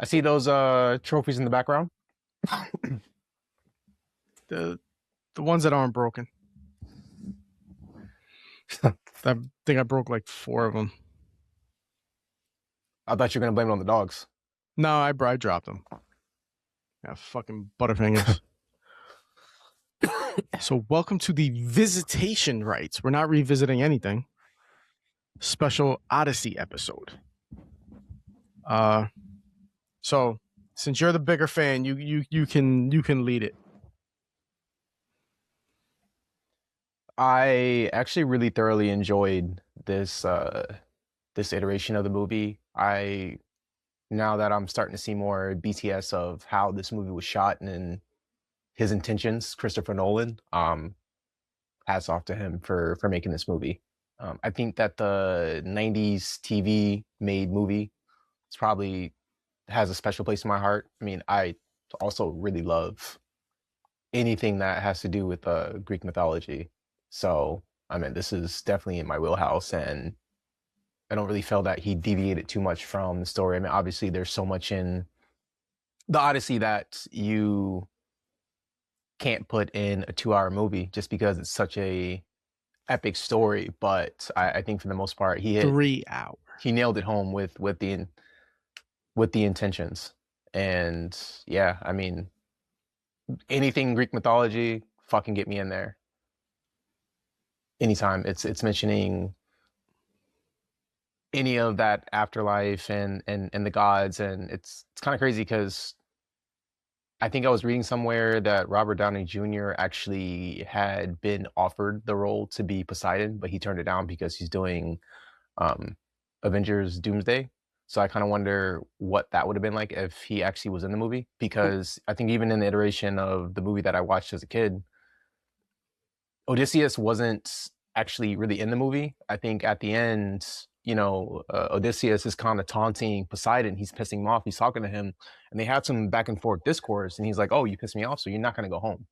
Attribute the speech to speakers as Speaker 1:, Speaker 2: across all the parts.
Speaker 1: I see those trophies in the background.
Speaker 2: The ones that aren't broken. I think I broke like 4 of them.
Speaker 1: I thought you were gonna blame it on the dogs.
Speaker 2: No, I dropped them. Yeah, fucking butterfingers. So welcome to the visitation rights. We're not revisiting anything. Special Odyssey episode. So since you're the bigger fan, you can lead it.
Speaker 1: I actually really thoroughly enjoyed this this iteration of the movie. Now that I'm starting to see more BTS of how this movie was shot and his intentions, Christopher Nolan, hats off to him for making this movie. I think that the 90s TV made movie it's probably has a special place in my heart. I mean, I also really love anything that has to do with Greek mythology. So, I mean, this is definitely in my wheelhouse, and I don't really feel that he deviated too much from the story. I mean, obviously, there's so much in the Odyssey that you can't put in a 2-hour movie just because it's such a epic story. But I think for the most part,
Speaker 2: 3 hours.
Speaker 1: He nailed it home with the intentions. And yeah, I mean, anything Greek mythology, fucking get me in there. Anytime it's mentioning any of that afterlife and the gods, and it's kind of crazy because I think I was reading somewhere that Robert Downey Jr. actually had been offered the role to be Poseidon, but he turned it down because he's doing Avengers Doomsday. So I kind of wonder what that would have been like if he actually was in the movie, because I think even in the iteration of the movie that I watched as a kid, Odysseus wasn't actually really in the movie. I think at the end, Odysseus is kind of taunting Poseidon. He's pissing him off. He's talking to him, and they have some back and forth discourse. And he's like, "Oh, you pissed me off, so you're not going to go home."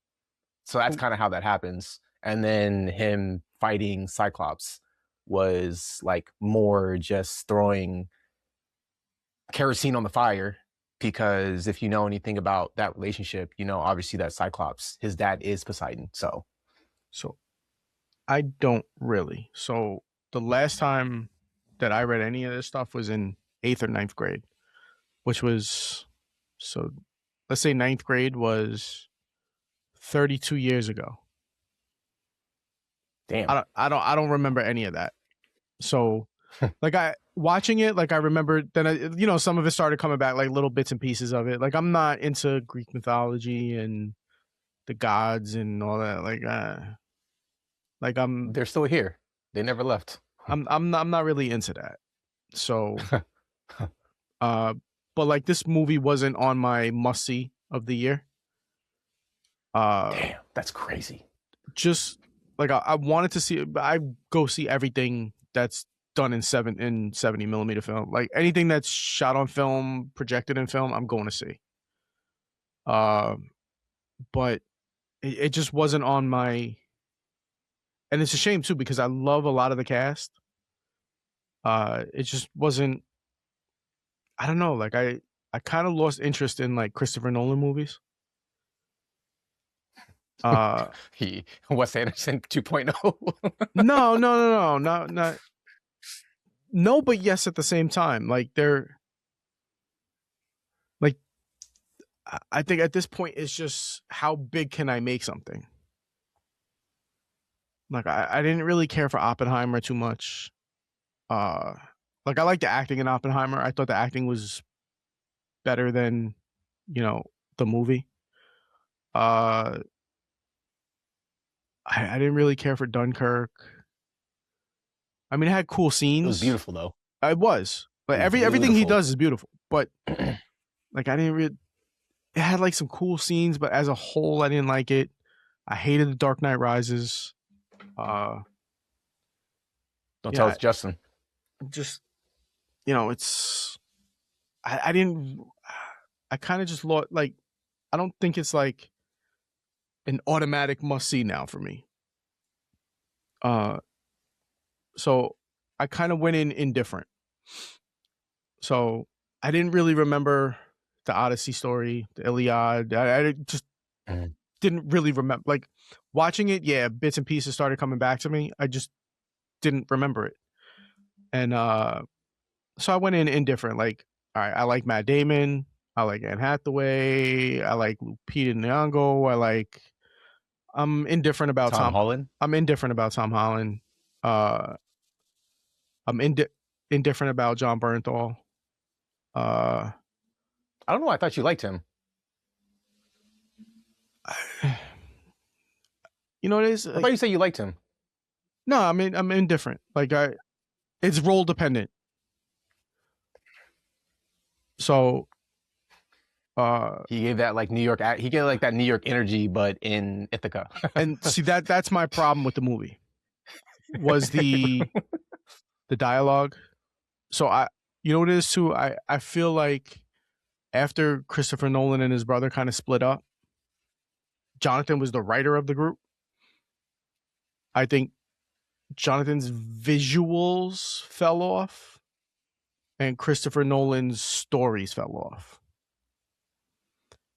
Speaker 1: So that's kind of how that happens. And then him fighting Cyclops was like more just throwing kerosene on the fire, because if you know anything about that relationship, obviously that Cyclops, his dad is Poseidon. So
Speaker 2: I don't really. So the last time that I read any of this stuff was in 8th or 9th grade, which was, so let's say 9th grade was 32 years ago.
Speaker 1: Damn.
Speaker 2: I don't remember any of that. So like watching it, like I remember then some of it started coming back, like little bits and pieces of it. Like I'm not into Greek mythology and the gods and all that.
Speaker 1: They're still here. They never left.
Speaker 2: I'm not really into that. So but like this movie wasn't on my must see of the year.
Speaker 1: Damn, that's crazy.
Speaker 2: Just like I wanted to see, I go see everything that's done in 70 millimeter film. Like anything that's shot on film, projected in film, I'm going to see. But it just wasn't on my, and it's a shame too because I love a lot of the cast. It just wasn't. I don't know. Like I kind of lost interest in like Christopher Nolan movies.
Speaker 1: He Wes Anderson 2.0.
Speaker 2: No, no, but yes at the same time. Like they're like, I think at this point it's just how big can I make something. Like I didn't really care for Oppenheimer too much. Like I liked the acting in Oppenheimer. I thought the acting was better than, the movie. I didn't really care for Dunkirk. I mean, it had cool scenes.
Speaker 1: It was beautiful though.
Speaker 2: It was. Like everything he does is beautiful. But like I didn't really, it had like some cool scenes, but as a whole I didn't like it. I hated The Dark Knight Rises.
Speaker 1: Don't tell it's Justin.
Speaker 2: Just, it's, I didn't, I kind of just lost, like, I don't think it's like an automatic must see now for me. So I kind of went in indifferent. So I didn't really remember the Odyssey story, the Iliad. I just
Speaker 1: Mhm.
Speaker 2: didn't really remember. Like watching it, yeah, bits and pieces started coming back to me. I just didn't remember it, and so I went in indifferent. Like, all right, I like Matt Damon, I like Anne Hathaway, I like Lupita Nyong'o, I'm indifferent about
Speaker 1: Tom
Speaker 2: Tom.
Speaker 1: Holland.
Speaker 2: I'm indifferent about Tom Holland. Uh, I'm indifferent about John Bernthal. Uh,
Speaker 1: I don't know. I thought you liked him.
Speaker 2: you know what it is?
Speaker 1: I thought you said you liked him.
Speaker 2: No, I'm indifferent. Like it's role dependent. So
Speaker 1: He gave that like New York. He gave like that New York energy, but in Ithaca.
Speaker 2: and see that's my problem with the movie was the dialogue. So you know what it is too? I feel like after Christopher Nolan and his brother kind of split up, Jonathan was the writer of the group. I think Jonathan's visuals fell off and Christopher Nolan's stories fell off.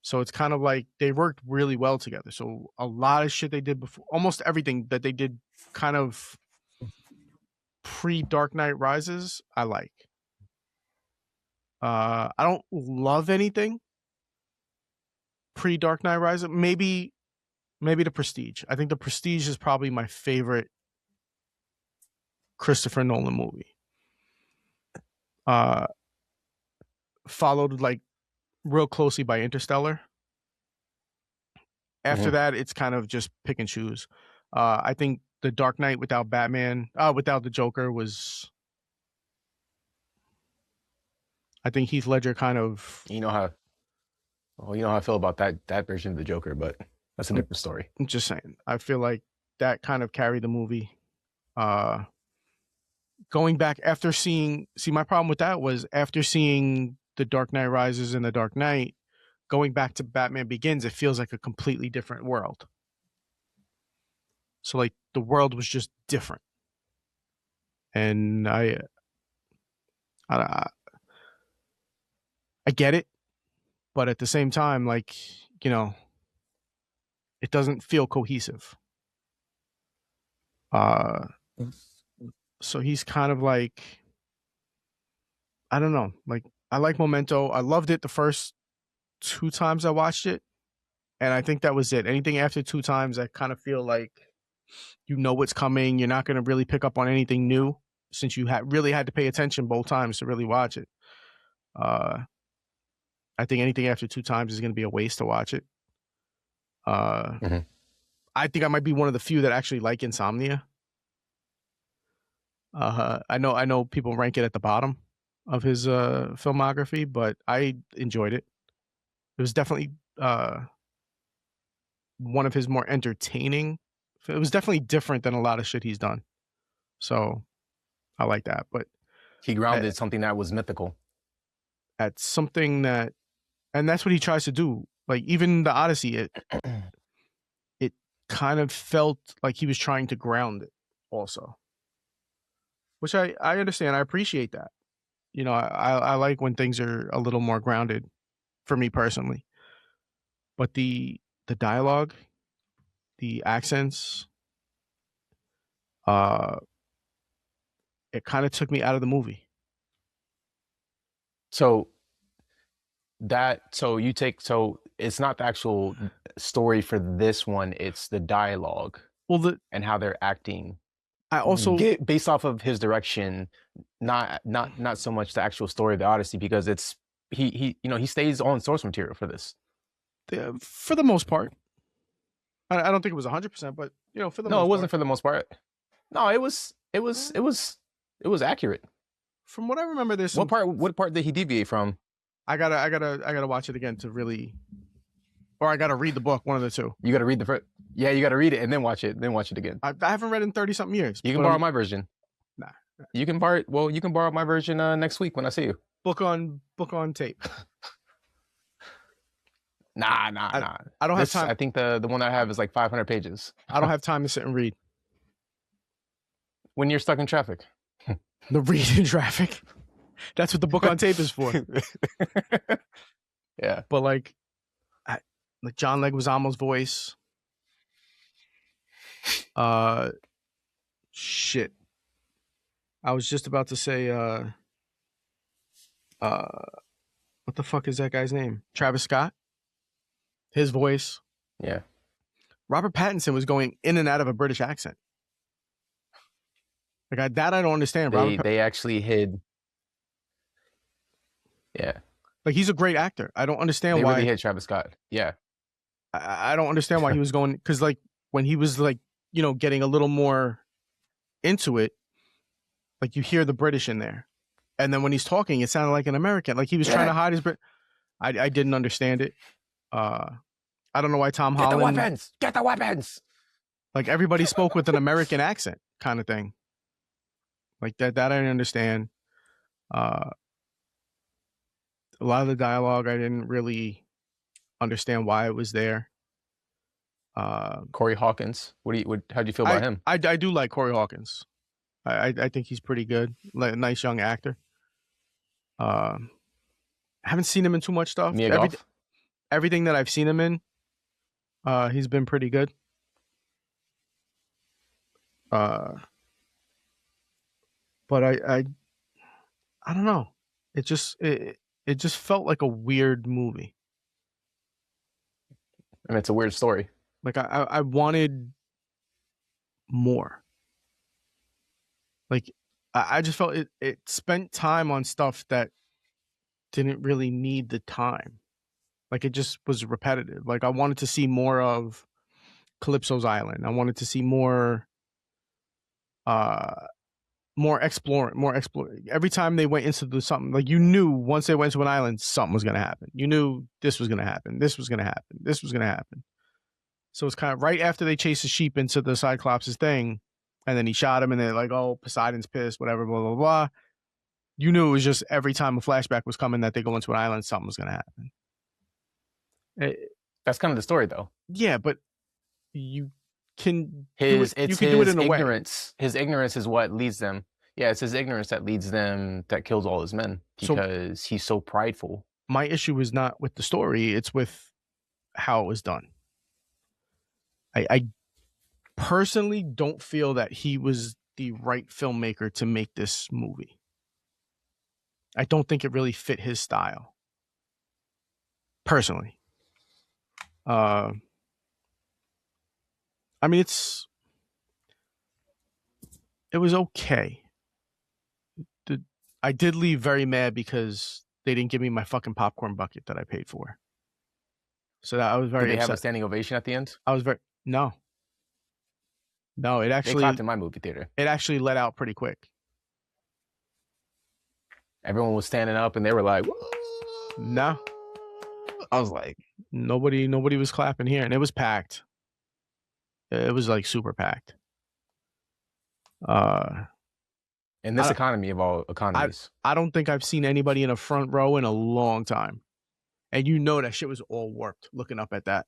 Speaker 2: So it's kind of like they worked really well together. So a lot of shit they did before, almost everything that they did kind of pre Dark Knight Rises, I like. I don't love anything pre Dark Knight Rises. Maybe the Prestige. I think the Prestige is probably my favorite Christopher Nolan movie. Followed like real closely by Interstellar. After that, it's kind of just pick and choose. I think the Dark Knight without Batman, without the Joker was. I think Heath Ledger kind of.
Speaker 1: You know how I feel about that version of the Joker, but that's a different story.
Speaker 2: I'm just saying. I feel like that kind of carried the movie. Going back after seeing, my problem with that was after seeing The Dark Knight Rises and The Dark Knight, going back to Batman Begins, it feels like a completely different world. So like the world was just different, and I get it, but at the same time, like, you know, it doesn't feel cohesive. So he's kind of like, I don't know, like I like Memento. I loved it the first 2 times I watched it, and I think that was it. Anything after 2 times, I kind of feel like you know what's coming. You're not going to really pick up on anything new since you really had to pay attention both times to really watch it. I think anything after 2 times is going to be a waste to watch it. I think I might be one of the few that actually like Insomnia. I know people rank it at the bottom of his filmography, but I enjoyed it. It was definitely one of his more entertaining. It was definitely different than a lot of shit he's done. So I like that. But
Speaker 1: he grounded something that was mythical.
Speaker 2: At something that, and that's what he tries to do. Like even the Odyssey, it kind of felt like he was trying to ground it also. Which I understand. I appreciate that. You know, I like when things are a little more grounded for me personally. But the dialogue, the accents, it kind of took me out of the movie.
Speaker 1: So it's not the actual story for this one, it's the dialogue.
Speaker 2: Well,
Speaker 1: and how they're acting.
Speaker 2: I also
Speaker 1: based off of his direction, not so much the actual story of the Odyssey, because it's he stays on source material for this.
Speaker 2: For the most part. I don't think it was 100%, but for the most part.
Speaker 1: No, it wasn't for the most part. No, it was accurate.
Speaker 2: From what I remember, there's
Speaker 1: what part did he deviate from?
Speaker 2: I gotta watch it again to really, or I gotta read the book, one of the two.
Speaker 1: You gotta read the first. Yeah, you gotta read it and then watch it. Then watch it again.
Speaker 2: I haven't read in 30-something years.
Speaker 1: You can borrow my version.
Speaker 2: Nah.
Speaker 1: You can borrow my version next week when I see you.
Speaker 2: Book on tape.
Speaker 1: Nah.
Speaker 2: I don't have time.
Speaker 1: I think the one I have is like 500 pages.
Speaker 2: I don't have time to sit and read.
Speaker 1: When you're stuck in traffic.
Speaker 2: The read in traffic. That's what the book on tape is for.
Speaker 1: Yeah.
Speaker 2: But like John Leguizamo's voice, shit. I was just about to say, what the fuck is that guy's name? Travis Scott. His voice.
Speaker 1: Yeah.
Speaker 2: Robert Pattinson was going in and out of a British accent. Like I don't understand.
Speaker 1: They actually hid. Yeah.
Speaker 2: Like he's a great actor. I don't understand
Speaker 1: They
Speaker 2: why.
Speaker 1: really hit Travis Scott. Yeah.
Speaker 2: I don't understand why he was going, because like when he was like, you know, getting a little more into it, like you hear the British in there, and then when he's talking, it sounded like an American. Like he was trying to hide his Brit. I didn't understand it. I don't know why Tom Holland.
Speaker 1: Get the weapons. Get the weapons.
Speaker 2: Like everybody spoke with an American accent, kind of thing. Like that I didn't understand. A lot of the dialogue I didn't really understand why it was there.
Speaker 1: Corey Hawkins. How'd you feel about him?
Speaker 2: I do like Corey Hawkins. I think he's pretty good. Like a nice young actor. I haven't seen him in too much stuff. Everything that I've seen him in, he's been pretty good. But I don't know. It just felt like a weird movie.
Speaker 1: I mean, it's a weird story.
Speaker 2: Like I wanted more. Like I just felt it spent time on stuff that didn't really need the time. Like it just was repetitive. Like I wanted to see more of Calypso's Island. I wanted to see more exploring. Every time they went into something, like you knew once they went to an island, something was going to happen. You knew this was going to happen. This was going to happen. This was going to happen. So it's kind of right after they chased the sheep into the Cyclops' thing, and then he shot him, and they're like, oh, Poseidon's pissed, whatever, blah, blah, blah. You knew it was just every time a flashback was coming that they go into an island, something was going to happen.
Speaker 1: That's kind of the story, though.
Speaker 2: Yeah, but you can
Speaker 1: his
Speaker 2: do it in a
Speaker 1: ignorance. Way. His ignorance is what leads them. Yeah, it's his ignorance that leads them, that kills all his men, because he's so prideful.
Speaker 2: My issue is not with the story; it's with how it was done. I personally don't feel that he was the right filmmaker to make this movie. I don't think it really fit his style. Personally. I mean, it was okay. I did leave very mad because they didn't give me my fucking popcorn bucket that I paid for. So that I was very
Speaker 1: Did they
Speaker 2: upset.
Speaker 1: Have a standing ovation at the end?
Speaker 2: I was no, it actually,
Speaker 1: they clapped in my movie theater.
Speaker 2: It actually let out pretty quick.
Speaker 1: Everyone was standing up and they were like, whoa.
Speaker 2: No.
Speaker 1: I was like,
Speaker 2: nobody was clapping here, and it was packed. It was like super packed.
Speaker 1: In this economy of all economies,
Speaker 2: I don't think I've seen anybody in a front row in a long time. And you know that shit was all warped looking up at that.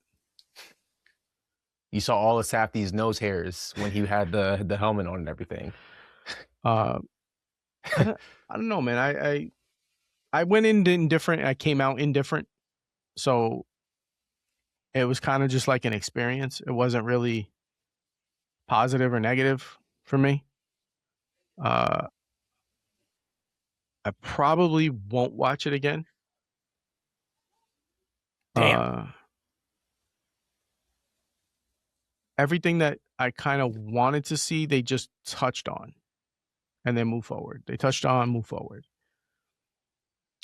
Speaker 1: You saw all of Safdie's nose hairs when he had the helmet on and everything.
Speaker 2: I don't know, man. I went in indifferent. I came out indifferent. So it was kind of just like an experience. It wasn't really positive or negative for me. I probably won't watch it again.
Speaker 1: Damn.
Speaker 2: Everything that I kind of wanted to see, they just touched on and then move forward. They touched on, move forward.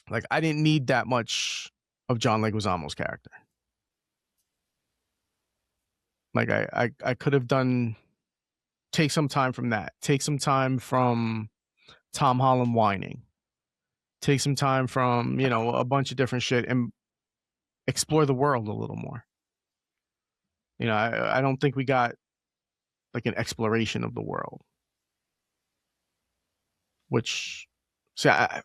Speaker 2: Like, I didn't need that much of John Leguizamo's character. Like, I could have take some time from that. Take some time from Tom Holland whining. Take some time from, a bunch of different shit and explore the world a little more. I don't think we got like an exploration of the world. Which, so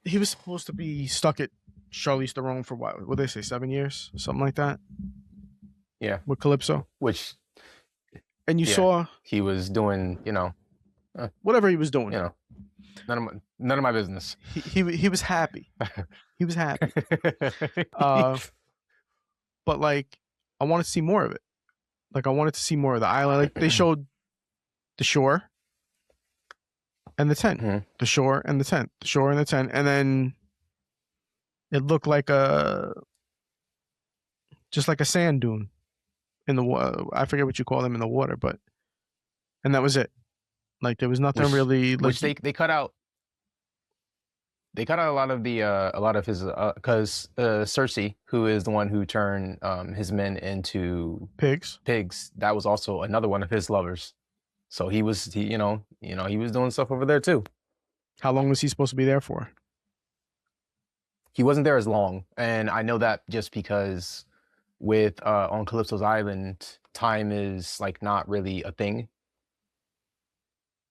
Speaker 2: he was supposed to be stuck at Charlize Theron for what would they say, 7 years? Something like that?
Speaker 1: Yeah.
Speaker 2: With Calypso. And you saw...
Speaker 1: He was doing,
Speaker 2: whatever he was doing.
Speaker 1: None of my business.
Speaker 2: He was happy. He was happy. Uh, but like, I wanted to see more of it. Like, I wanted to see more of the island. Like, they showed the shore and the tent,
Speaker 1: Mhm.
Speaker 2: the shore and the tent, the shore and the tent, and then it looked like just like a sand dune in the water. I forget what you call them in the water, but and that was it. Like, there was nothing
Speaker 1: which
Speaker 2: really like.
Speaker 1: which they cut out. They cut out a lot of the a lot of his because Cersei, who is the one who turned his men into
Speaker 2: Pigs.
Speaker 1: pigs, that was also another one of his lovers. So he was doing stuff over there too.
Speaker 2: How long was he supposed to be there for?
Speaker 1: He wasn't there as long, and I know that just because with on Calypso's Island, time is like not really a thing.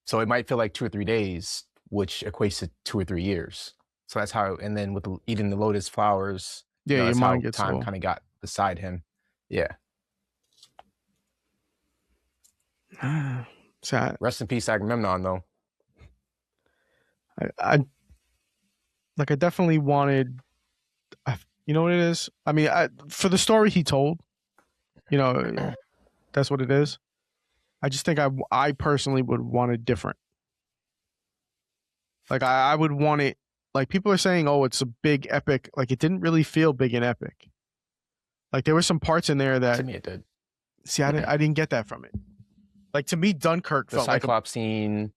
Speaker 1: So it might feel like 2 or 3 days, which equates to 2 or 3 years. So that's how, and then with eating the lotus flowers,
Speaker 2: Yeah, your
Speaker 1: that's
Speaker 2: mind
Speaker 1: how
Speaker 2: gets
Speaker 1: time
Speaker 2: all.
Speaker 1: kind of got beside him. Yeah.
Speaker 2: So
Speaker 1: Rest in peace, Agamemnon, though.
Speaker 2: I like. I definitely wanted. You know what it is? I mean, for the story he told, you know, that's what it is. I just think I personally would want it different. Like, I would want it. Like, people are saying, oh, it's a big epic. Like, it didn't really feel big and epic. Like, there were some parts in there
Speaker 1: To
Speaker 2: that,
Speaker 1: me, it did.
Speaker 2: see, I didn't get that from it. Like, to me, Dunkirk
Speaker 1: The
Speaker 2: felt like a,
Speaker 1: Cyclops scene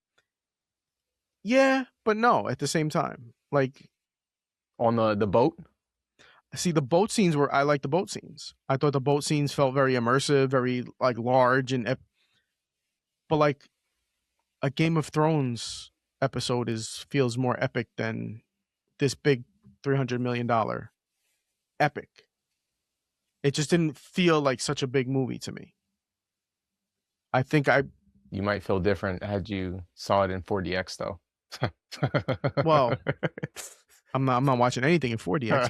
Speaker 2: yeah, but no, at the same time. Like,
Speaker 1: on the boat.
Speaker 2: see, the boat scenes were, I like the boat scenes. I thought the boat scenes felt very immersive, very like large and but like a Game of Thrones episode feels more epic than this big $300 million epic. It just didn't feel like such a big movie to me. I think
Speaker 1: You might feel different had you saw it in 4DX, though.
Speaker 2: well, I'm not watching anything in 4DX,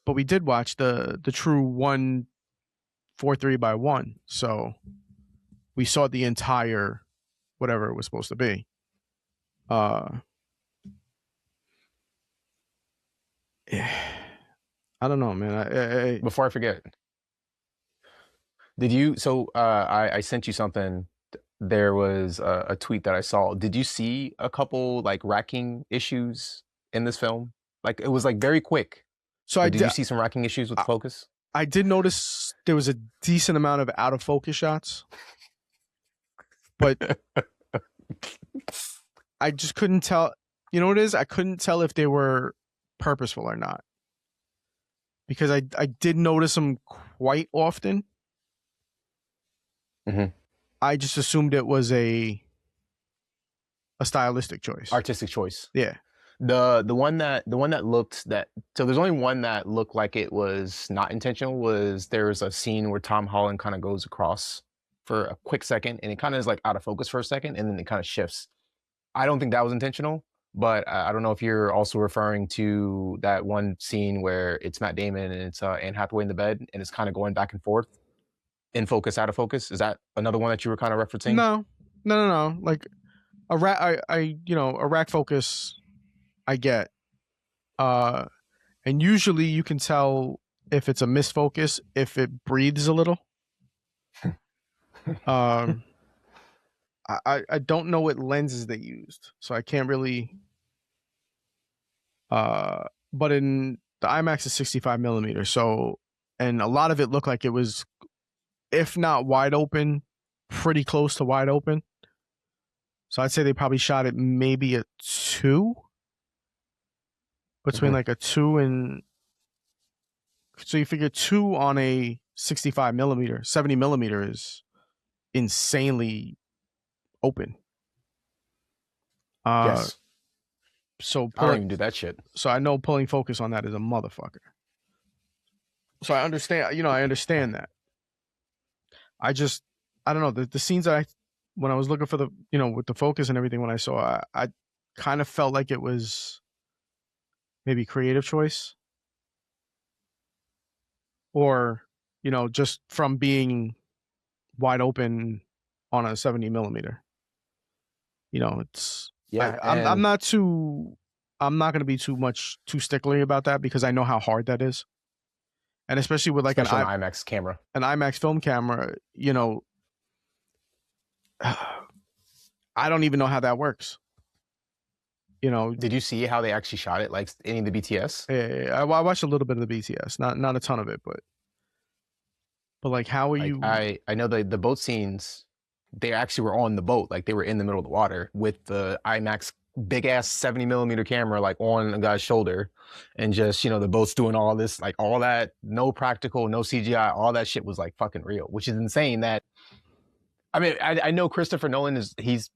Speaker 2: but we did watch the true 143 by 1. So we saw the entire whatever it was supposed to be. Yeah. I don't know, man.
Speaker 1: Before I forget, did you? So I sent you something. There was a tweet that I saw. Did you see a couple like racking issues in this film? Like it was like very quick,
Speaker 2: so
Speaker 1: but did you see some racking issues with the focus?
Speaker 2: I did notice there was a decent amount of out of focus shots, but I just couldn't tell. You know what it is? I couldn't tell if they were purposeful or not because I did notice them quite often.
Speaker 1: Mm-hmm.
Speaker 2: I just assumed it was a stylistic choice.
Speaker 1: Artistic choice.
Speaker 2: Yeah.
Speaker 1: The one that looked that so there's only one that looked like it was not intentional. Was there was a scene where Tom Holland kind of goes across for a quick second and it kind of is like out of focus for a second and then it kind of shifts. I don't think that was intentional, but I don't know if you're also referring to that one scene where it's Matt Damon and it's Anne Hathaway in the bed and it's kind of going back and forth in focus, out of focus. Is that another one that you were kind of referencing?
Speaker 2: No. Like a rack, a rack focus, I get. And usually you can tell if it's a misfocus if it breathes a little. um, I don't know what lenses they used, so I can't really. But in the IMAX is 65 millimeters, so and a lot of it looked like it was, if not wide open, pretty close to wide open. So I'd say they probably shot it maybe a 2, between like a 2 and, so you figure 2 on a 65 millimeter, 70 millimeter is insanely open.
Speaker 1: Yes.
Speaker 2: So
Speaker 1: I don't even do that shit.
Speaker 2: So I know pulling focus on that is a motherfucker. So I understand that. I don't know, the scenes that when I was looking for the, with the focus and everything, when I saw, I kind of felt like it was maybe creative choice, or, just from being wide open on a 70 millimeter. It's,
Speaker 1: Yeah,
Speaker 2: I'm
Speaker 1: and
Speaker 2: not too I'm not going to be too stickler about that because I know how hard that is, and especially with like
Speaker 1: especially on IMAX camera.
Speaker 2: an IMAX film camera, I don't even know how that works.
Speaker 1: Did you see how they actually shot it? Like any of the BTS?
Speaker 2: I watched a little bit of the BTS, not a ton of it, but like, how are
Speaker 1: Like
Speaker 2: you?
Speaker 1: I know the boat scenes, they actually were on the boat, like they were in the middle of the water with the IMAX big ass 70 millimeter camera like on a guy's shoulder, and just the boat's doing all this, like all that, no practical, no CGI, all that shit was like fucking real, which is insane. That I mean, I know Christopher Nolan he's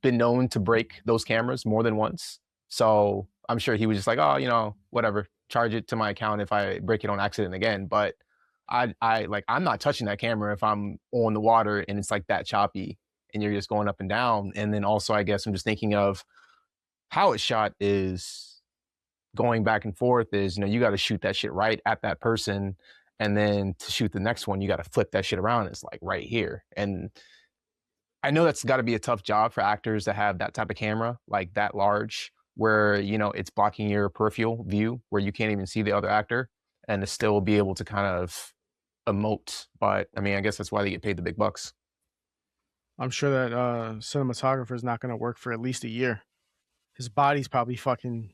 Speaker 1: been known to break those cameras more than once, so I'm sure he was just like, oh, whatever, charge it to my account if I break it on accident again. But I like, I'm not touching that camera if I'm on the water and it's like that choppy and you're just going up and down. And then also, I guess I'm just thinking of how it's shot is going back and forth is, you got to shoot that shit right at that person. And then to shoot the next one, you got to flip that shit around. It's like right here. And I know that's got to be a tough job for actors to have that type of camera, like that large, where, it's blocking your peripheral view where you can't even see the other actor, and to still be able to kind of emote. But I mean, I guess that's why they get paid the big bucks.
Speaker 2: I'm sure that cinematographer is not going to work for at least a year. His body's probably fucking.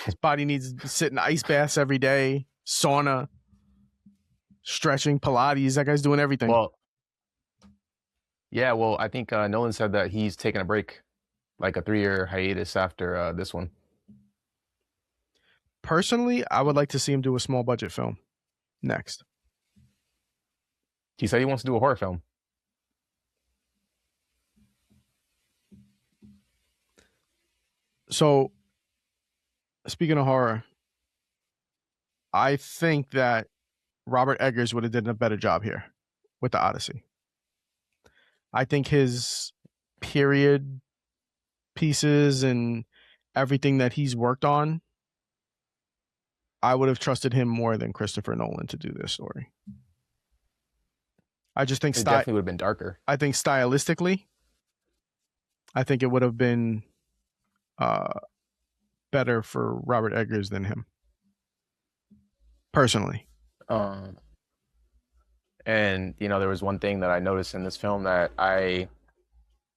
Speaker 2: His body needs to sit in ice baths every day, sauna, stretching, Pilates. That guy's doing everything.
Speaker 1: Well, yeah, well, I think Nolan said that he's taking a break, like a 3-year hiatus after this one.
Speaker 2: Personally, I would like to see him do a small budget film next.
Speaker 1: He said he wants to do a horror film.
Speaker 2: So, speaking of horror, I think that Robert Eggers would have done a better job here with the Odyssey. I think his period pieces and everything that he's worked on, I would have trusted him more than Christopher Nolan to do this story. I just think
Speaker 1: it definitely would have been darker.
Speaker 2: I think stylistically, I think it would have been better for Robert Eggers than him, personally.
Speaker 1: And there was one thing that I noticed in this film that I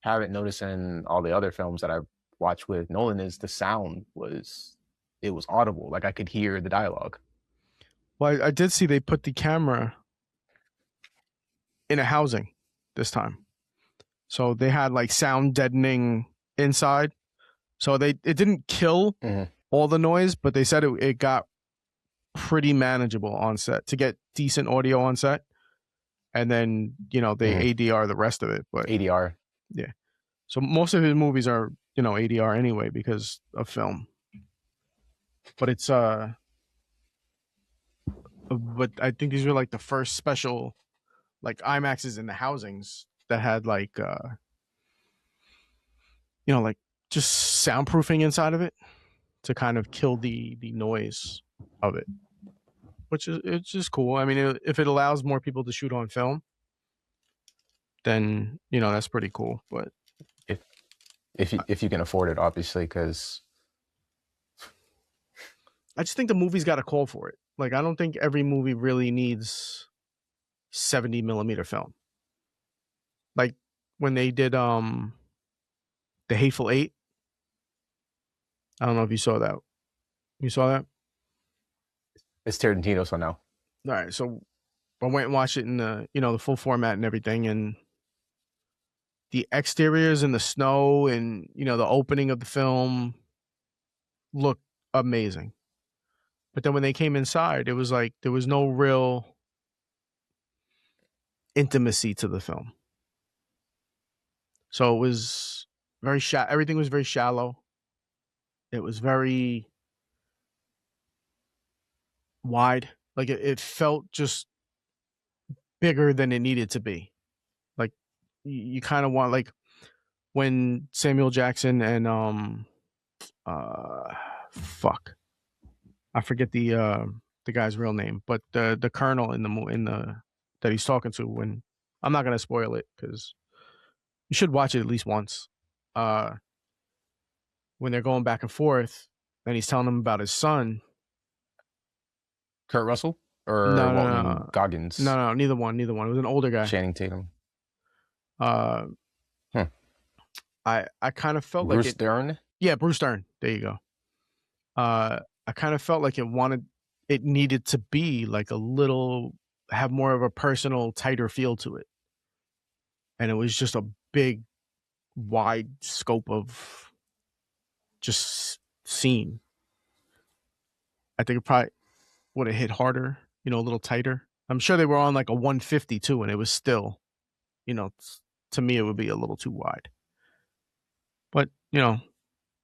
Speaker 1: haven't noticed in all the other films that I've watched with Nolan, is the sound was audible. Like I could hear the dialogue.
Speaker 2: Well, I did see they put the camera in a housing this time, so they had like sound deadening inside. So it didn't kill all the noise, but they said it got pretty manageable on set to get decent audio on set. And then, they ADR the rest of it. But
Speaker 1: ADR.
Speaker 2: Yeah. So most of his movies are, ADR anyway because of film. But it's but I think these were like the first special like IMAXs in the housings that had like like just soundproofing inside of it to kind of kill the noise of it, which is, it's just cool. I mean, if it allows more people to shoot on film, then that's pretty cool. But
Speaker 1: if you can afford it, obviously, because
Speaker 2: I just think the movie's got a call for it. Like, I don't think every movie really needs 70 millimeter film. Like when they did The Hateful Eight. I don't know if you saw that. You saw that?
Speaker 1: It's Tarantino, so no.
Speaker 2: All right, so I went and watched it in the the full format and everything, and the exteriors and the snow and the opening of the film looked amazing. But then when they came inside, it was like there was no real intimacy to the film. So it was very everything was very shallow. It was very wide. Like it felt just bigger than it needed to be. Like you kind of want, like when Samuel Jackson and fuck, I forget the guy's real name, but the colonel in the that he's talking to, when I'm not gonna spoil it because you should watch it at least once. when they're going back and forth, and he's telling them about his son.
Speaker 1: Kurt Russell or
Speaker 2: No, no,
Speaker 1: Walton
Speaker 2: no,
Speaker 1: Goggins?
Speaker 2: no, neither one. It was an older guy.
Speaker 1: Channing Tatum.
Speaker 2: Uh,
Speaker 1: Hmm.
Speaker 2: I kind of felt
Speaker 1: Bruce
Speaker 2: like it.
Speaker 1: Dern.
Speaker 2: Yeah, Bruce Dern. There you go. I kind of felt like it needed to be like a little, have more of a personal, tighter feel to it, and it was just a big, wide scope of just scene. I think it probably would have hit harder, a little tighter. I'm sure they were on like a 150 too, and it was still, to me, it would be a little too wide. But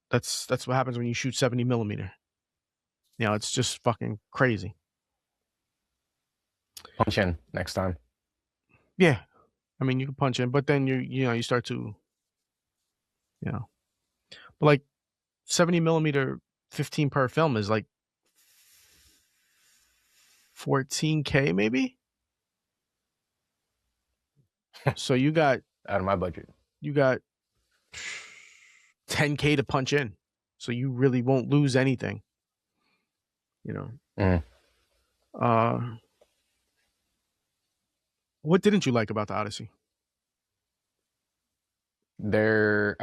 Speaker 2: that's what happens when you shoot 70 millimeter. It's just fucking crazy.
Speaker 1: Punch in next time.
Speaker 2: Yeah, I mean, you can punch in, but then you start to, but like 70 millimeter, 15 per film is like 14K maybe. So you got
Speaker 1: Out of my budget.
Speaker 2: 10K to punch in, so you really won't lose anything.
Speaker 1: Mm.
Speaker 2: What didn't you like about the Odyssey?
Speaker 1: The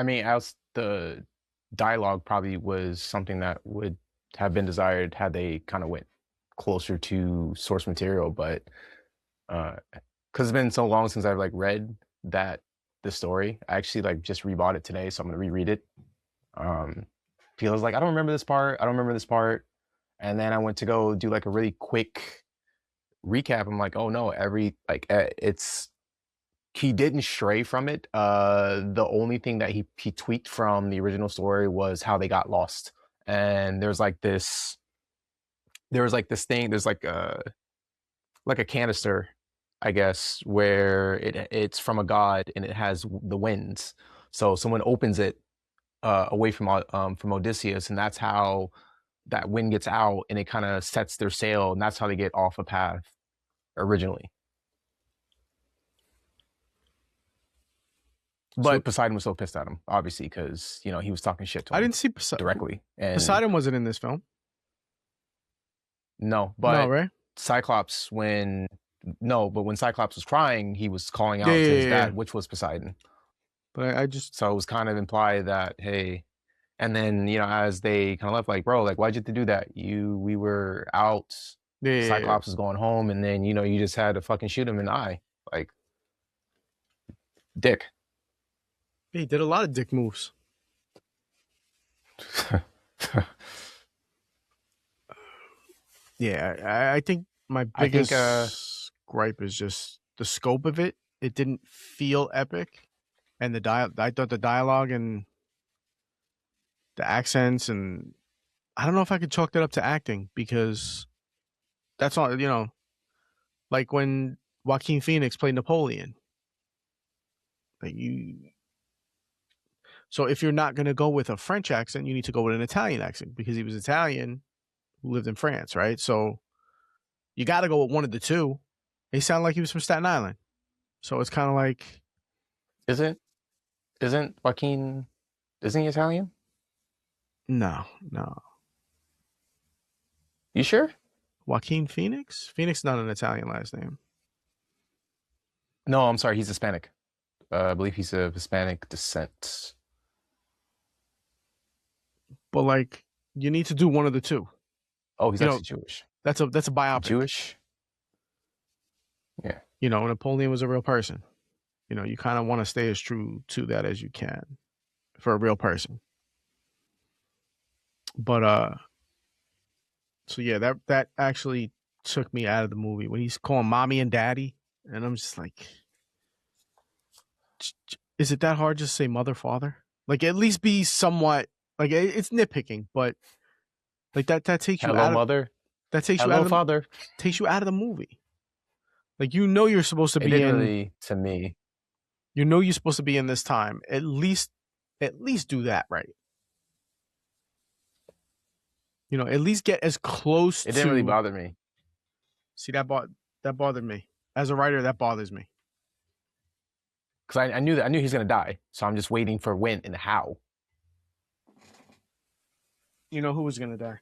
Speaker 1: dialogue probably was something that would have been desired had they kind of went closer to source material, but because it's been so long since I've like read the story, I actually like just rebought it today, so I'm gonna reread it. Because I was like, I don't remember this part, and then I went to go do like a really quick recap. I'm like, oh no, he didn't stray from it. The only thing that he tweaked from the original story was how they got lost. And there was like this thing, there's like a canister, I guess, where it's from a god and it has the winds. So someone opens it away from Odysseus, and that's how that wind gets out and it kind of sets their sail, and that's how they get off a path originally. But Poseidon was so pissed at him, obviously, because he was talking shit to him.
Speaker 2: I didn't see
Speaker 1: directly. And
Speaker 2: Poseidon wasn't in this film.
Speaker 1: No, but
Speaker 2: right?
Speaker 1: Cyclops, when Cyclops was crying, he was calling out to his dad, which was Poseidon.
Speaker 2: But
Speaker 1: so it was kind of implied that, hey, and then as they kind of left, like, bro, like, why'd you have to do that? We were out. Cyclops was going home, and then you just had to fucking shoot him in the eye, like, dick.
Speaker 2: He did a lot of dick moves. Yeah, I think my biggest gripe is just the scope of it. It didn't feel epic, and I thought the dialogue and the accents, and I don't know if I could chalk that up to acting, because that's all, like when Joaquin Phoenix played Napoleon. Like so if you're not going to go with a French accent, you need to go with an Italian accent, because he was Italian who lived in France, right? So you got to go with one of the two. He sounded like he was from Staten Island. So it's kind of like...
Speaker 1: Isn't Joaquin... Isn't he Italian?
Speaker 2: No.
Speaker 1: You sure?
Speaker 2: Joaquin Phoenix? Phoenix is not an Italian last name.
Speaker 1: No, I'm sorry. He's Hispanic. I believe he's of Hispanic descent.
Speaker 2: But like, you need to do one of the two.
Speaker 1: Oh, he's actually Jewish.
Speaker 2: That's a biopic.
Speaker 1: Jewish? Yeah.
Speaker 2: Napoleon was a real person. You kind of want to stay as true to that as you can for a real person. But so yeah, that actually took me out of the movie when he's calling mommy and daddy, and I'm just like, is it that hard just to say mother, father? Like, at least be somewhat, like, it's nitpicking, but like that takes you out of
Speaker 1: mother.
Speaker 2: That takes
Speaker 1: Hello,
Speaker 2: you out of
Speaker 1: father.
Speaker 2: Takes you out of the movie. Like, you're supposed to be in.
Speaker 1: Really, to me,
Speaker 2: you're supposed to be in this time. At least do that right. At least get as close.
Speaker 1: It didn't really bother me.
Speaker 2: See, that bothered me. As a writer, that bothers me.
Speaker 1: Because I knew he's gonna die, so I'm just waiting for when and how.
Speaker 2: You know who was gonna die?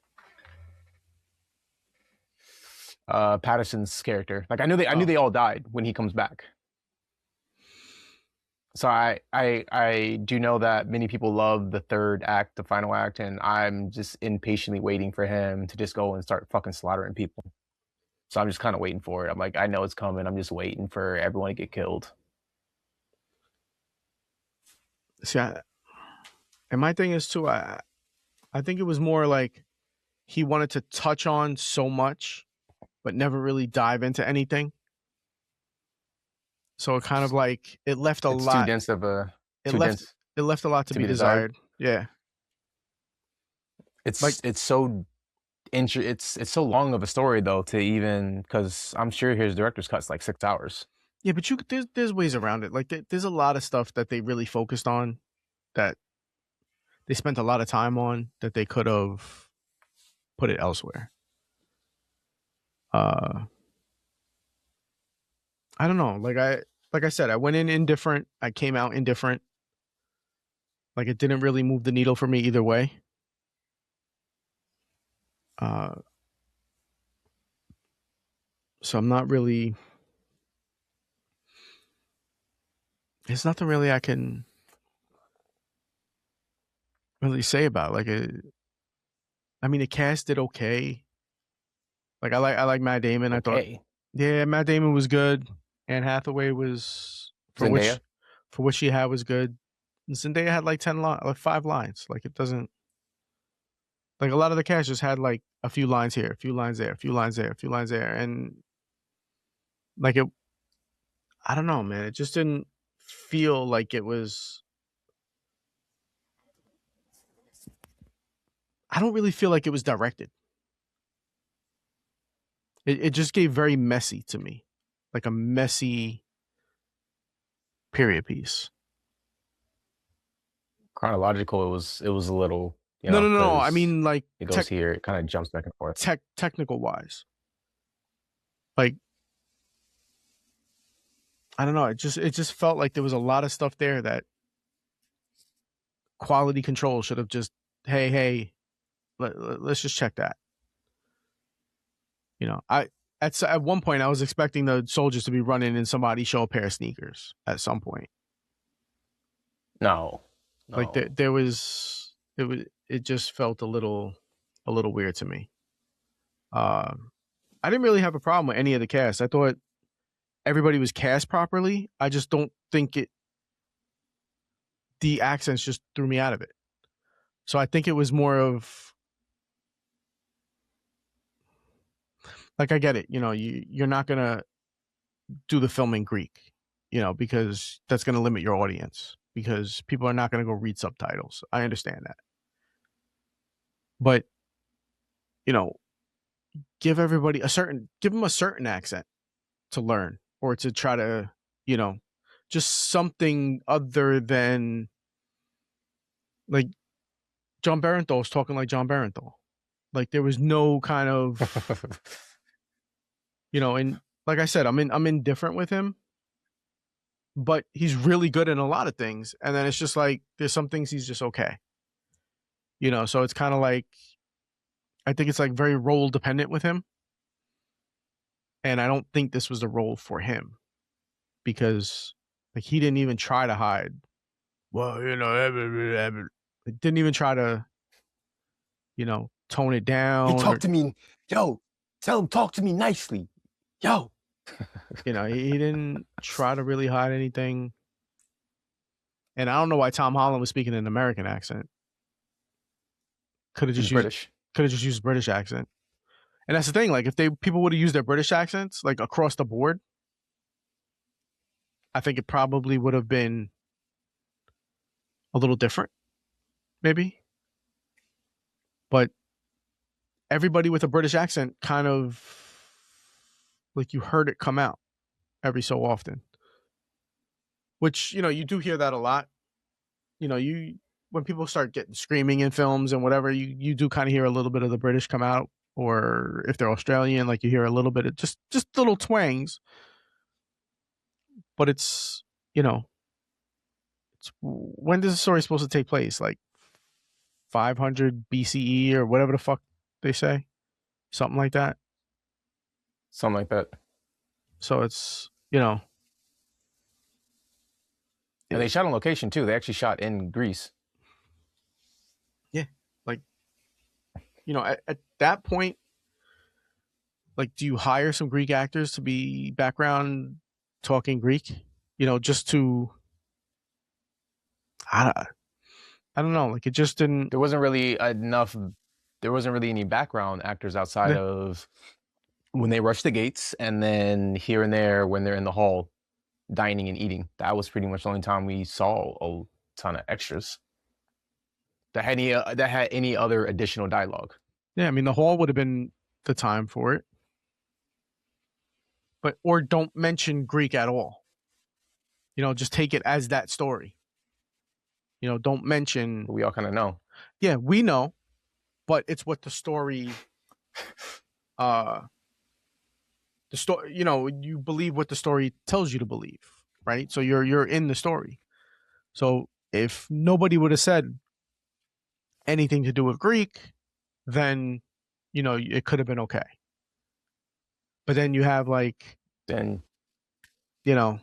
Speaker 1: Patterson's character. Like I knew
Speaker 2: Oh,
Speaker 1: they all died when he comes back. So I do know that many people love the third act, the final act, and I'm just impatiently waiting for him to just go and start fucking slaughtering people. So I'm just kind of waiting for it. I'm like, I know it's coming. I'm just waiting for everyone to get killed.
Speaker 2: see, and my thing is too. I think it was more like he wanted to touch on so much, but never really dive into anything. So it kind of like it left a
Speaker 1: It's too
Speaker 2: lot.
Speaker 1: dense of a
Speaker 2: It
Speaker 1: too
Speaker 2: left
Speaker 1: dense
Speaker 2: it left a lot to
Speaker 1: to
Speaker 2: be
Speaker 1: be desired.
Speaker 2: desired. Yeah, like
Speaker 1: It's so it's so long of a story though to even because I'm sure his director's cut's like 6 hours.
Speaker 2: yeah, but there's ways around it. Like there's a lot of stuff that they really focused on that they spent a lot of time on that they could have put it elsewhere. Uh, I don't know. Like I said, I went in indifferent. I came out indifferent. Like it didn't really move the needle for me either way. Uh, so I'm not really. There's nothing really I can really say about it. Like I mean, the cast did okay. Like I like Matt Damon. I thought,
Speaker 1: Okay,
Speaker 2: yeah, Matt Damon was good. Anne Hathaway was
Speaker 1: Zendaya.
Speaker 2: for what she had was good. And Zendaya had like like 5 lines. Like it doesn't like a lot of the cast just had like a few lines here, a few lines there, a few lines there, a few lines there, and like it. I don't know, man. It just didn't feel like it was. I don't really feel like it was directed. It just gave very messy to me, like a messy period piece.
Speaker 1: Chronological, it was a little,
Speaker 2: No. I
Speaker 1: because
Speaker 2: mean, like
Speaker 1: it goes here, it kind of jumps back and forth.
Speaker 2: technical wise, like I don't know. It just felt like there was a lot of stuff there that quality control should have just hey let's just check that. You know, at one point I was expecting the soldiers to be running and somebody show a pair of sneakers at some point.
Speaker 1: No,
Speaker 2: Like
Speaker 1: no.
Speaker 2: it just felt a little weird to me. Uh, I didn't really have a problem with any of the cast. I thought everybody was cast properly. I just don't think the accents just threw me out of it. So I think it was more of like I get it. You know, you're not gonna do the film in Greek, you know, because that's gonna limit your audience because people are not gonna go read subtitles. I understand that, but you know, give them a certain accent to learn or to try to, you know, just something other than like John Barenthal's talking like John Barenthal. Like there was no kind of, you know, and like I said, I'm indifferent with him, but he's really good in a lot of things. And then it's just like there's some things he's just okay. You know, so it's kind of like I think it's like very role dependent with him. And I don't think this was the role for him because like he didn't even try to hide. Well, you know, it didn't even try to, you know, tone it
Speaker 1: He
Speaker 2: down or
Speaker 1: talked to me, yo. Tell him talk to me nicely, yo.
Speaker 2: you know, he didn't try to really hide anything. And I don't know why Tom Holland was speaking in an American accent. Could have
Speaker 1: He's
Speaker 2: just used
Speaker 1: British.
Speaker 2: British accent. And that's the thing. Like, if people would have used their British accents like across the board, I think it probably would have been a little different, maybe. But everybody with a British accent kind of like you heard it come out every so often, which you know you do hear that a lot. You know, you when people start getting screaming in films and whatever, you do kind of hear a little bit of the British come out, or if they're Australian, like you hear a little bit of just little twangs. But it's you know, it's when is the story supposed to take place? Like 500 BCE or whatever the fuck they say, something like that.
Speaker 1: Something like that.
Speaker 2: So it's, you know,
Speaker 1: And they shot on location too. They actually shot in Greece.
Speaker 2: yeah, like, you know, at that point, like, do you hire some Greek actors to be background talking Greek? You know, just to I don't know, like it just didn't.
Speaker 1: There wasn't really enough. There wasn't really any background actors outside
Speaker 2: Yeah,
Speaker 1: of when they rush the gates, and then here and there when they're in the hall dining and eating. That was pretty much the only time we saw a ton of extras that had any other additional dialogue.
Speaker 2: yeah. I mean, the hall would have been the time for it, but or don't mention Greek at all. You know, just take it as that story. You know, don't mention.
Speaker 1: We all kind of know.
Speaker 2: Yeah, we know, but it's what the story. The story. You know, you believe what the story tells you to believe, right? So you're in the story. So if nobody would have said anything to do with Greek, then you know it could have been okay. But then you have like,
Speaker 1: Then
Speaker 2: you know,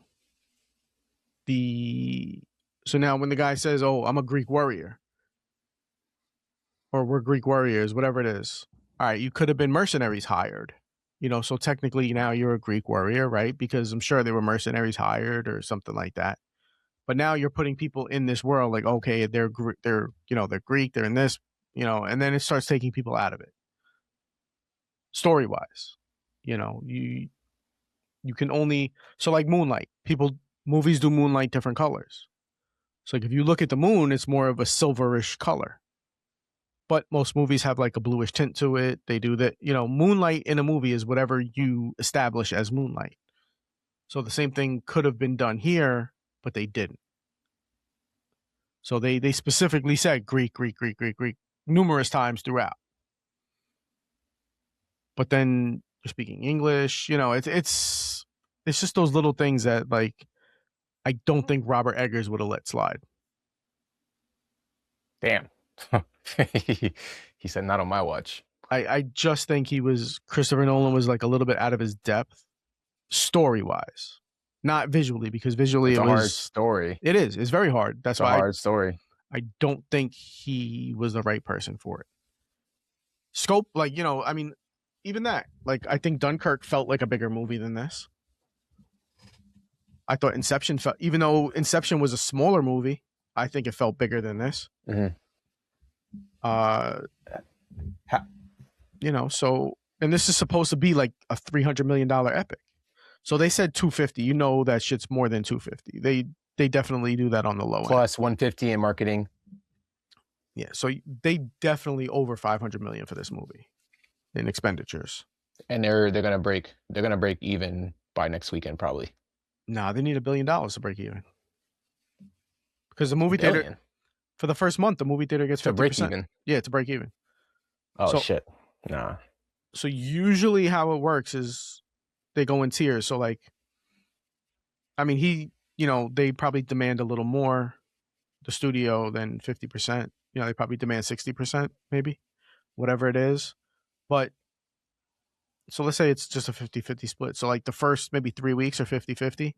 Speaker 2: the so now when the guy says, "Oh, I'm a Greek warrior," or "We're Greek warriors," whatever it is, all right, you could have been mercenaries hired. You know, so technically now you're a Greek warrior, right? Because I'm sure they were mercenaries hired or something like that. But now you're putting people in this world, like, okay, they're you know, they're Greek, they're in this, you know, and then it starts taking people out of it. Story wise, you know, you can only so like Moonlight. Movies do Moonlight different colors. So like if you look at the moon, it's more of a silverish color. But most movies have like a bluish tint to it. They do that, you know, Moonlight in a movie is whatever you establish as Moonlight. So the same thing could have been done here, but they didn't. So they specifically said Greek, Greek, Greek, Greek, Greek numerous times throughout. But then you're speaking English, you know, it's just those little things that like I don't think Robert Eggers would have let slide.
Speaker 1: damn. He said not on my watch.
Speaker 2: I just think Christopher Nolan was like a little bit out of his depth, story wise, not visually, because visually
Speaker 1: It's
Speaker 2: it
Speaker 1: a hard
Speaker 2: was.
Speaker 1: story.
Speaker 2: It is. It's very hard. That's
Speaker 1: It's a
Speaker 2: why
Speaker 1: hard story.
Speaker 2: I don't think he was the right person for it. Scope, like, you know, I mean, even that, like, I think Dunkirk felt like a bigger movie than this. I thought Inception felt, even though Inception was a smaller movie, I think it felt bigger than this.
Speaker 1: Mm-hmm.
Speaker 2: You know, so, and this is supposed to be like a $300 million epic. So they said 250. You know that shit's more than 250. They definitely do that on the low end.
Speaker 1: Plus 150 in marketing.
Speaker 2: Yeah, so they definitely over 500 million for this movie in expenditures.
Speaker 1: And they're gonna break even by next weekend probably.
Speaker 2: Nah, they need $1 billion to break even. Because the movie theater for the first month, the movie theater gets 50%.
Speaker 1: To break even.
Speaker 2: Yeah, to break even.
Speaker 1: Oh shit. Nah.
Speaker 2: So usually how it works is they go in tiers. So like, I mean, you know, they probably demand a little more, the studio, than 50%. You know, they probably demand 60%, maybe, whatever it is. But so let's say it's just a 50-50 split. So like the first maybe 3 weeks are 50-50.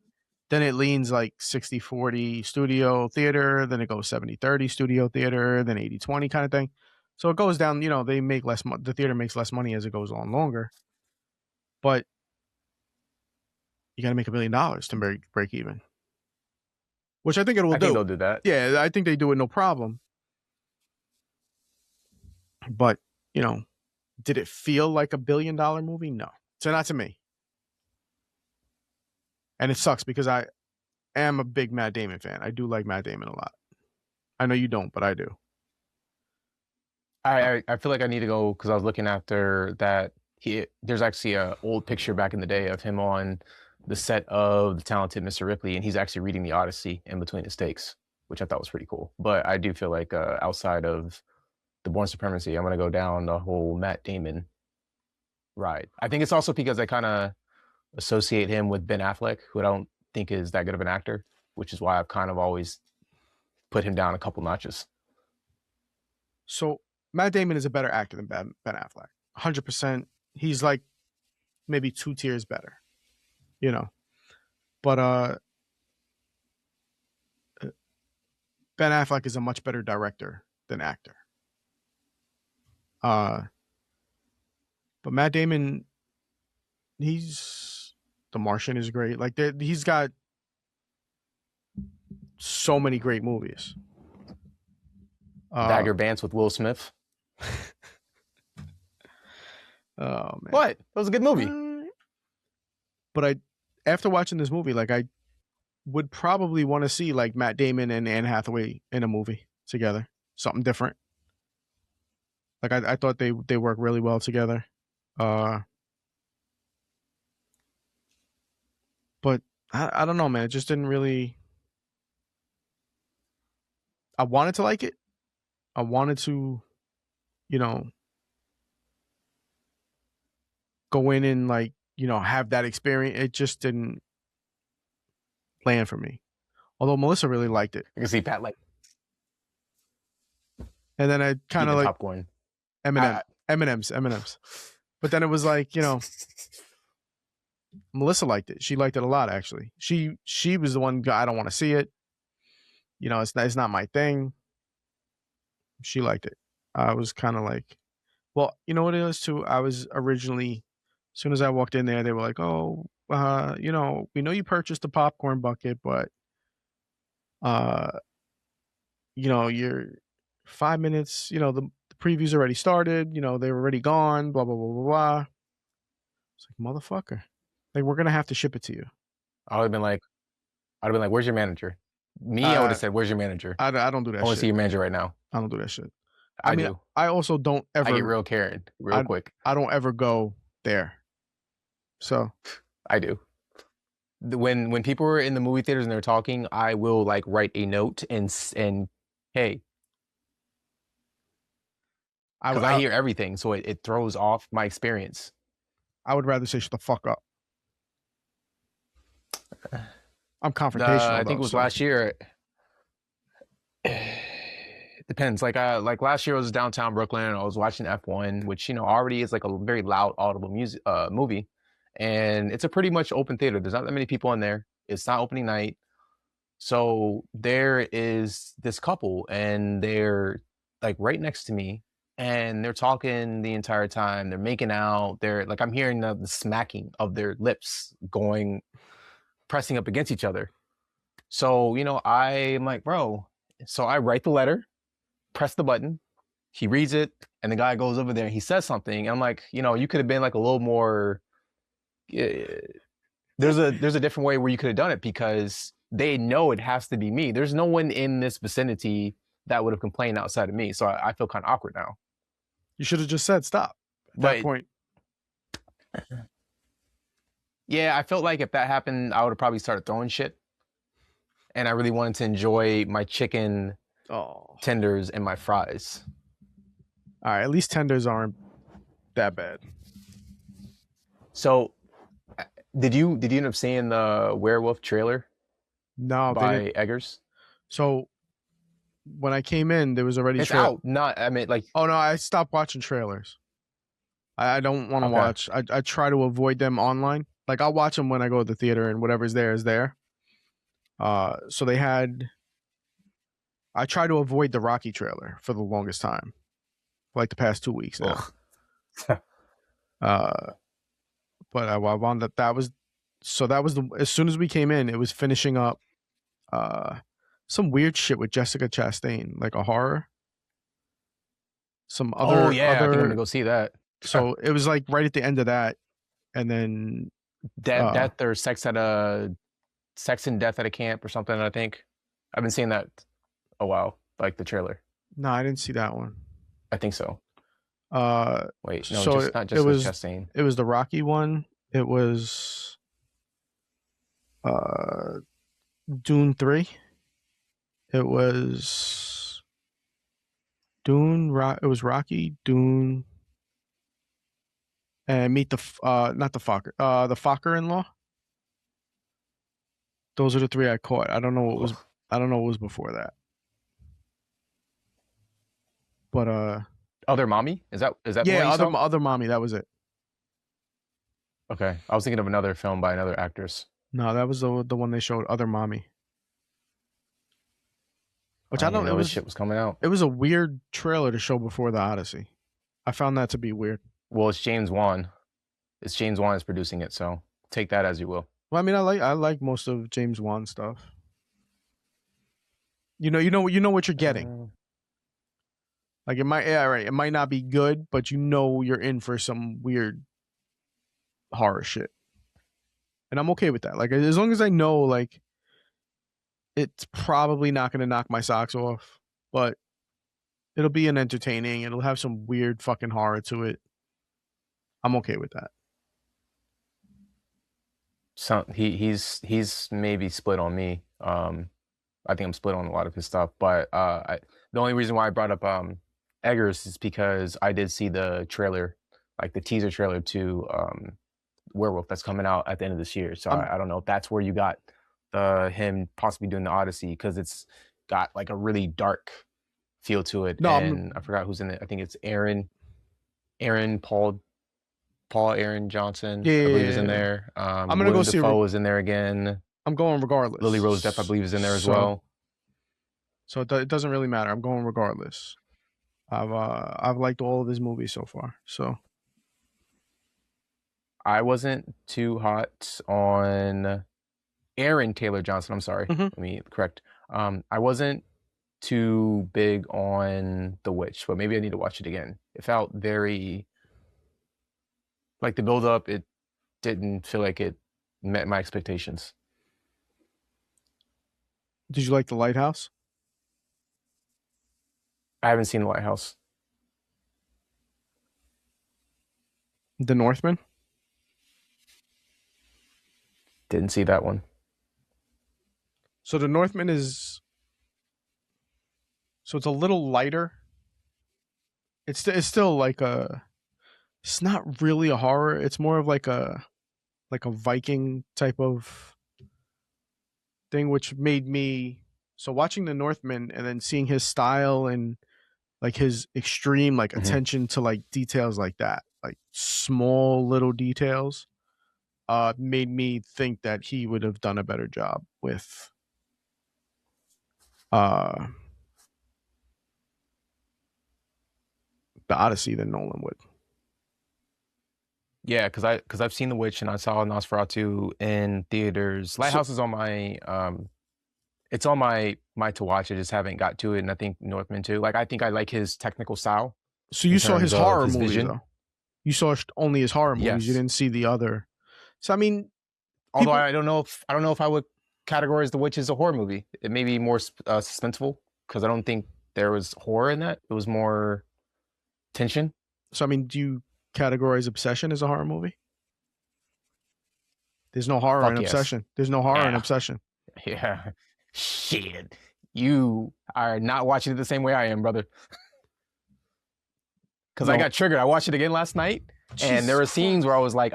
Speaker 2: Then it leans like 60-40 studio theater. Then it goes 70-30 studio theater. Then 80-20 kind of thing. So it goes down, you know, they make less the theater makes less money as it goes on longer. But you got to make $1 million to break even. Which I think it will do.
Speaker 1: I think they'll do that.
Speaker 2: Yeah, I think they do it no problem. But, you know, did it feel like $1 billion movie? No. So not to me. And it sucks because I am a big Matt Damon fan. I do like Matt Damon a lot. I know you don't, but I do.
Speaker 1: I feel like I need to go because I was looking after that. There's actually a old picture back in the day of him on the set of The Talented Mr. Ripley, and he's actually reading the Odyssey in between his takes, which I thought was pretty cool. But I do feel like outside of the Bourne Supremacy, I'm gonna go down the whole Matt Damon ride. I think it's also because I kind of associate him with Ben Affleck, who I don't think is that good of an actor, which is why I've kind of always put him down a couple notches.
Speaker 2: So Matt Damon is a better actor than Ben Affleck. 100%. He's like maybe 2 tiers better, you know. But Ben Affleck is a much better director than actor. Uh, but Matt Damon, he's The Martian is great. Like he's got so many great movies.
Speaker 1: Bagger Vance with Will Smith.
Speaker 2: Oh man,
Speaker 1: What? That was a good movie.
Speaker 2: But after watching this movie, like I would probably want to see like Matt Damon and Anne Hathaway in a movie together, something different. Like I thought they work really well together. But I don't know, man. It just didn't really. I wanted to like it. I wanted to, you know, go in and like, have that experience. It just didn't land for me. Although Melissa really liked it.
Speaker 1: I can see Pat like
Speaker 2: And then I kind of like
Speaker 1: popcorn.
Speaker 2: M&Ms. But then it was like, Melissa liked it. She liked it a lot, actually. She was the one guy, I don't want to see it. It's not my thing. She liked it. I was kind of like, well, you know what it is too? I was originally, as soon as I walked in there, they were like, oh, we know you purchased a popcorn bucket, but, you're 5 minutes, the previews already started, they were already gone, blah, blah, blah, blah, blah. It's like, motherfucker. Like, we're going to have to ship it to you.
Speaker 1: I would have been like, where's your manager? I would have said, where's your manager?
Speaker 2: I don't do that shit.
Speaker 1: I want to see your manager right now.
Speaker 2: I don't do that shit.
Speaker 1: I do.
Speaker 2: I also don't ever.
Speaker 1: I get real Karen real quick.
Speaker 2: I don't ever go there. So.
Speaker 1: I do. When people are in the movie theaters and they're talking, I will like write a note and hey. Because I hear everything, so it throws off my experience.
Speaker 2: I would rather say shut the fuck up. I'm confrontational.
Speaker 1: I think it was last year. It depends. Like last year I was downtown Brooklyn and I was watching F1, which already is like a very loud, audible music movie, and it's a pretty much open theater. There's not that many people in there. It's not opening night, so there is this couple and they're like right next to me. And they're talking the entire time. They're making out. They're like, I'm hearing the smacking of their lips pressing up against each other. So, I'm like, bro. So I write the letter, press the button. He reads it, and the guy goes over there and he says something. And I'm like, you could have been like a little more. There's a different way where you could have done it because they know it has to be me. There's no one in this vicinity that would have complained outside of me. So I feel kind of awkward now.
Speaker 2: You should have just said stop at that point.
Speaker 1: Yeah, I felt like if that happened, I would have probably started throwing shit. And I really wanted to enjoy my chicken tenders and my fries.
Speaker 2: All right, at least tenders aren't that bad.
Speaker 1: So, did you end up seeing the Werewolf trailer?
Speaker 2: No,
Speaker 1: by Eggers.
Speaker 2: So, when I came in, there was already.
Speaker 1: It's out. Not. I mean, like.
Speaker 2: Oh no! I stopped watching trailers. I don't want to watch. I try to avoid them online. Like I'll watch them when I go to the theater, and whatever's there is there. So they had. I try to avoid the Rocky trailer for the longest time, for like the past 2 weeks now. But I wound up. That was as soon as we came in, it was finishing up. Some weird shit with Jessica Chastain, like a horror. Some other.
Speaker 1: Oh yeah, I think I'm gonna go see that.
Speaker 2: So it was like right at the end of that, and then
Speaker 1: death or sex and death at a camp or something. I think I've been seeing that a while, like the trailer.
Speaker 2: No, I didn't see that one.
Speaker 1: I think so. Wait, no,
Speaker 2: so
Speaker 1: not Jessica Chastain.
Speaker 2: It was the Rocky one. It was Dune 3. It was Dune. It was Rocky, Dune, and Meet the not the Fokker, the Fokker-in-law. Those are the 3 I caught. I don't know what was before that. But
Speaker 1: Other Mommy? Is that the one
Speaker 2: yeah,
Speaker 1: you saw?
Speaker 2: other mommy. That was it.
Speaker 1: Okay, I was thinking of another film by another actress.
Speaker 2: No, that was the one they showed. Other mommy. Which
Speaker 1: I
Speaker 2: I
Speaker 1: didn't even
Speaker 2: don't.
Speaker 1: know this shit was coming out.
Speaker 2: It was a weird trailer to show before the Odyssey. I found that to be weird.
Speaker 1: Well, it's James Wan. It's James Wan is producing it, so take that as you will.
Speaker 2: Well, I mean, I like most of James Wan stuff. You know what you're getting. Like it might, yeah, right. It might not be good, but you know you're in for some weird horror shit, and I'm okay with that. Like as long as I know, like it's probably not going to knock my socks off, but it'll be an entertaining. It'll have some weird fucking horror to it. I'm okay with that.
Speaker 1: So he's maybe split on me. I think I'm split on a lot of his stuff, but the only reason why I brought up Eggers is because I did see the trailer, like the teaser trailer to Werewolf that's coming out at the end of this year. So I don't know if that's where you got him possibly doing the Odyssey, because it's got like a really dark feel to it.
Speaker 2: No,
Speaker 1: and I forgot who's in it. I think it's Paul Aaron Johnson,
Speaker 2: Yeah,
Speaker 1: I believe
Speaker 2: yeah,
Speaker 1: is in
Speaker 2: yeah.
Speaker 1: there.
Speaker 2: I'm gonna go
Speaker 1: Willem
Speaker 2: see
Speaker 1: Dafoe is in there again.
Speaker 2: I'm going regardless.
Speaker 1: Lily Rose Depp, I believe, is in there as
Speaker 2: So-
Speaker 1: well.
Speaker 2: So it doesn't really matter. I'm going regardless. I've liked all of his movies so far. So
Speaker 1: I wasn't too hot on Aaron Taylor Johnson. I'm sorry.
Speaker 2: Mhm.
Speaker 1: Let me correct. I wasn't too big on The Witch, but maybe I need to watch it again. It felt very like the build up. It didn't feel like it met my expectations.
Speaker 2: did you like The Lighthouse?
Speaker 1: I haven't seen The Lighthouse.
Speaker 2: The Northman?
Speaker 1: Didn't see that one.
Speaker 2: So The Northman is it's a little lighter. It's still like it's not really a horror. It's more of like a Viking type of thing, which made me so watching The Northman and then seeing his style and like his extreme like attention to like details like that, like small little details, made me think that he would have done a better job with the Odyssey than Nolan would.
Speaker 1: Yeah, because I've seen The Witch and I saw Nosferatu in theaters. Lighthouse is on my it's on my to watch. I just haven't got to it, and I think Northman too. Like I think I like his technical style.
Speaker 2: So you saw his
Speaker 1: terms of
Speaker 2: horror
Speaker 1: his
Speaker 2: movies
Speaker 1: vision.
Speaker 2: though. You saw only his horror movies.
Speaker 1: Yes.
Speaker 2: You didn't see the other. So I mean,
Speaker 1: Although I don't know if I would categorize The Witch as a horror movie. It may be more suspenseful, because I don't think there was horror in that. It was more tension.
Speaker 2: so I mean, do you categorize Obsession as a horror movie? There's no horror
Speaker 1: Fuck
Speaker 2: in
Speaker 1: yes.
Speaker 2: Obsession. There's no horror in
Speaker 1: Yeah.
Speaker 2: Obsession.
Speaker 1: Yeah. Shit. You are not watching it the same way I am, brother. Because I
Speaker 2: No.
Speaker 1: got triggered. I watched it again last night, and there were
Speaker 2: Jesus
Speaker 1: scenes where I was like,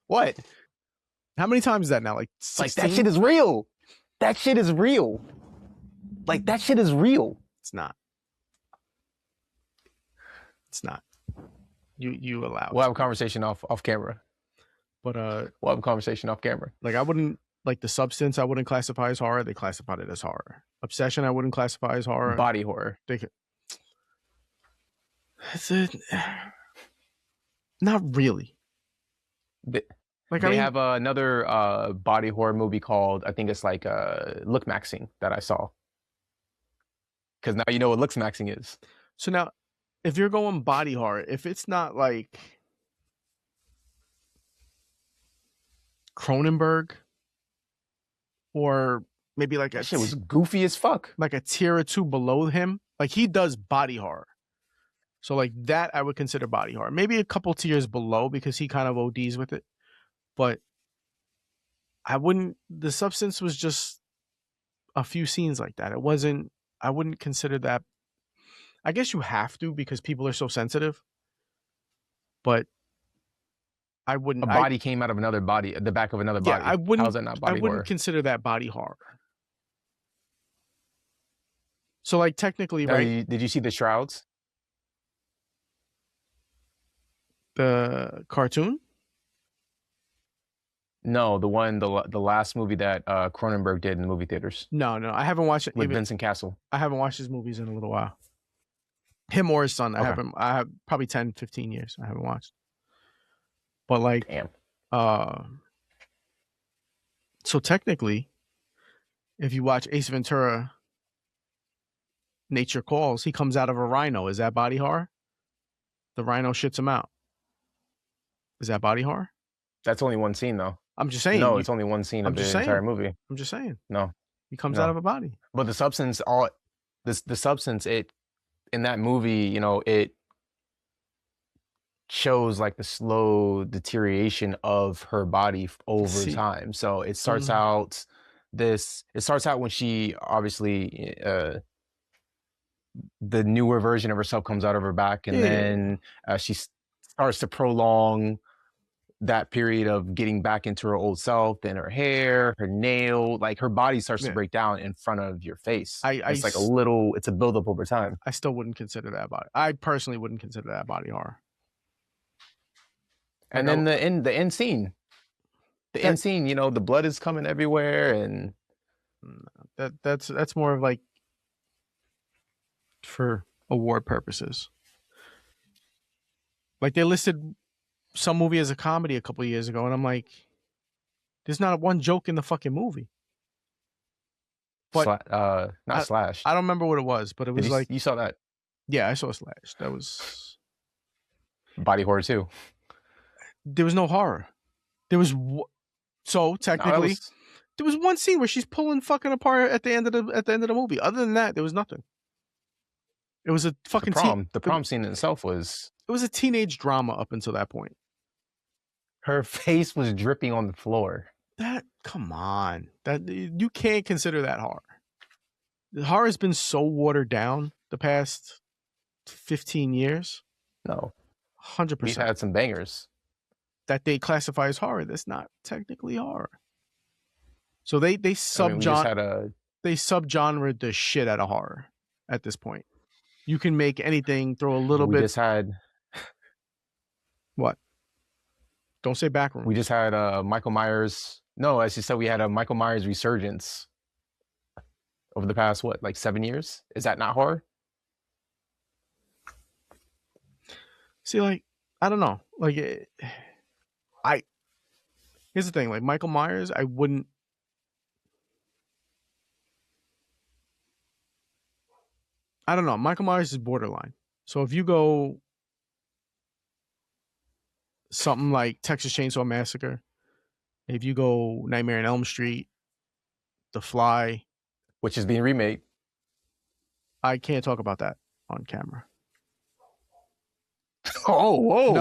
Speaker 1: what?
Speaker 2: How many times is that now? Like 16?
Speaker 1: Like, that shit is real. That shit is real. Like, that shit is real.
Speaker 2: It's not. It's not. You allow it.
Speaker 1: We'll have a conversation off camera.
Speaker 2: But
Speaker 1: We'll have a conversation off camera.
Speaker 2: like I wouldn't like The Substance. I wouldn't classify as horror. They classified it as horror. Obsession. I wouldn't classify as horror.
Speaker 1: Body horror.
Speaker 2: It's not really.
Speaker 1: They
Speaker 2: Like I mean,
Speaker 1: have another body horror movie called, I think it's like Look Maxing, that I saw. Because now you know what Looks Maxing is.
Speaker 2: so now if you're going body horror, if it's not like Cronenberg or maybe like
Speaker 1: That shit was goofy as fuck.
Speaker 2: like a tier or two below him, like he does body horror. So like that I would consider body horror. Maybe a couple tiers below because he kind of ODs with it. But I wouldn't The Substance was just a few scenes like that. It wasn't I wouldn't consider that. I guess you have to because people are so sensitive. But I wouldn't
Speaker 1: A body came out of another body, the back of another
Speaker 2: Yeah,
Speaker 1: body.
Speaker 2: I wouldn't
Speaker 1: How's that not body
Speaker 2: I wouldn't
Speaker 1: horror?
Speaker 2: consider that body horror. So like technically,
Speaker 1: Now,
Speaker 2: right?
Speaker 1: did you see the Shrouds?
Speaker 2: The cartoon?
Speaker 1: No, the last movie that Cronenberg did in the movie theaters
Speaker 2: No, I haven't watched it.
Speaker 1: with
Speaker 2: Even
Speaker 1: Vincent Castle.
Speaker 2: I haven't watched his movies in a little while. Him or his son.
Speaker 1: Okay.
Speaker 2: I have probably 10, 15 years. I haven't watched. But like,
Speaker 1: Damn.
Speaker 2: so technically, if you watch Ace Ventura, Nature Calls, he comes out of a rhino. Is that body horror? The rhino shits him out. Is that body horror?
Speaker 1: That's only one scene though.
Speaker 2: I'm just saying.
Speaker 1: No, it's only one scene
Speaker 2: I'm
Speaker 1: of the
Speaker 2: just
Speaker 1: entire
Speaker 2: saying.
Speaker 1: movie.
Speaker 2: I'm just saying.
Speaker 1: No,
Speaker 2: He comes out
Speaker 1: no.
Speaker 2: of a body.
Speaker 1: But the substance, the substance, it in that movie, you know, it shows like the slow deterioration of her body over
Speaker 2: See.
Speaker 1: time. So it starts out when she obviously the newer version of herself comes out of her back, and then she starts to prolong that period of getting back into her old self. Then her hair, her nail, like her body starts to break down in front of your face. It's like it's a buildup over time.
Speaker 2: I still wouldn't consider that body. I personally wouldn't consider that body horror.
Speaker 1: And then the end scene, you know, the blood is coming everywhere, and
Speaker 2: that's more of like for award purposes. Like they listed some movie as a comedy a couple of years ago, and I'm like, there's not one joke in the fucking movie. But
Speaker 1: Slash.
Speaker 2: I don't remember what it was, but it was
Speaker 1: you saw that?
Speaker 2: Yeah, I saw Slash. That was
Speaker 1: body horror too.
Speaker 2: There was no horror. There was so technically there was one scene where she's pulling fucking apart at the end of the movie. Other than that, there was nothing. It was a fucking
Speaker 1: the prom scene in itself was.
Speaker 2: It was a teenage drama up until that point.
Speaker 1: Her face was dripping on the floor.
Speaker 2: Come on. You can't consider that horror. The horror has been so watered down the past 15 years.
Speaker 1: No.
Speaker 2: 100%.
Speaker 1: We've had some bangers
Speaker 2: that they classify as horror. That's not technically horror. So they subgenre the shit out of horror at this point. You can make anything, throw a little bit.
Speaker 1: We just had
Speaker 2: what? Don't say backroom.
Speaker 1: We just had Michael Myers. No, as you said, we had a Michael Myers resurgence over the past 7 years. Is that not horror?
Speaker 2: See, like, I don't know. Like, here's the thing. Like Michael Myers, I don't know. Michael Myers is borderline. So if you go something like Texas Chainsaw Massacre, if you go Nightmare on Elm Street, The Fly,
Speaker 1: which is being remade,
Speaker 2: I can't talk about that on camera.
Speaker 1: Oh, whoa!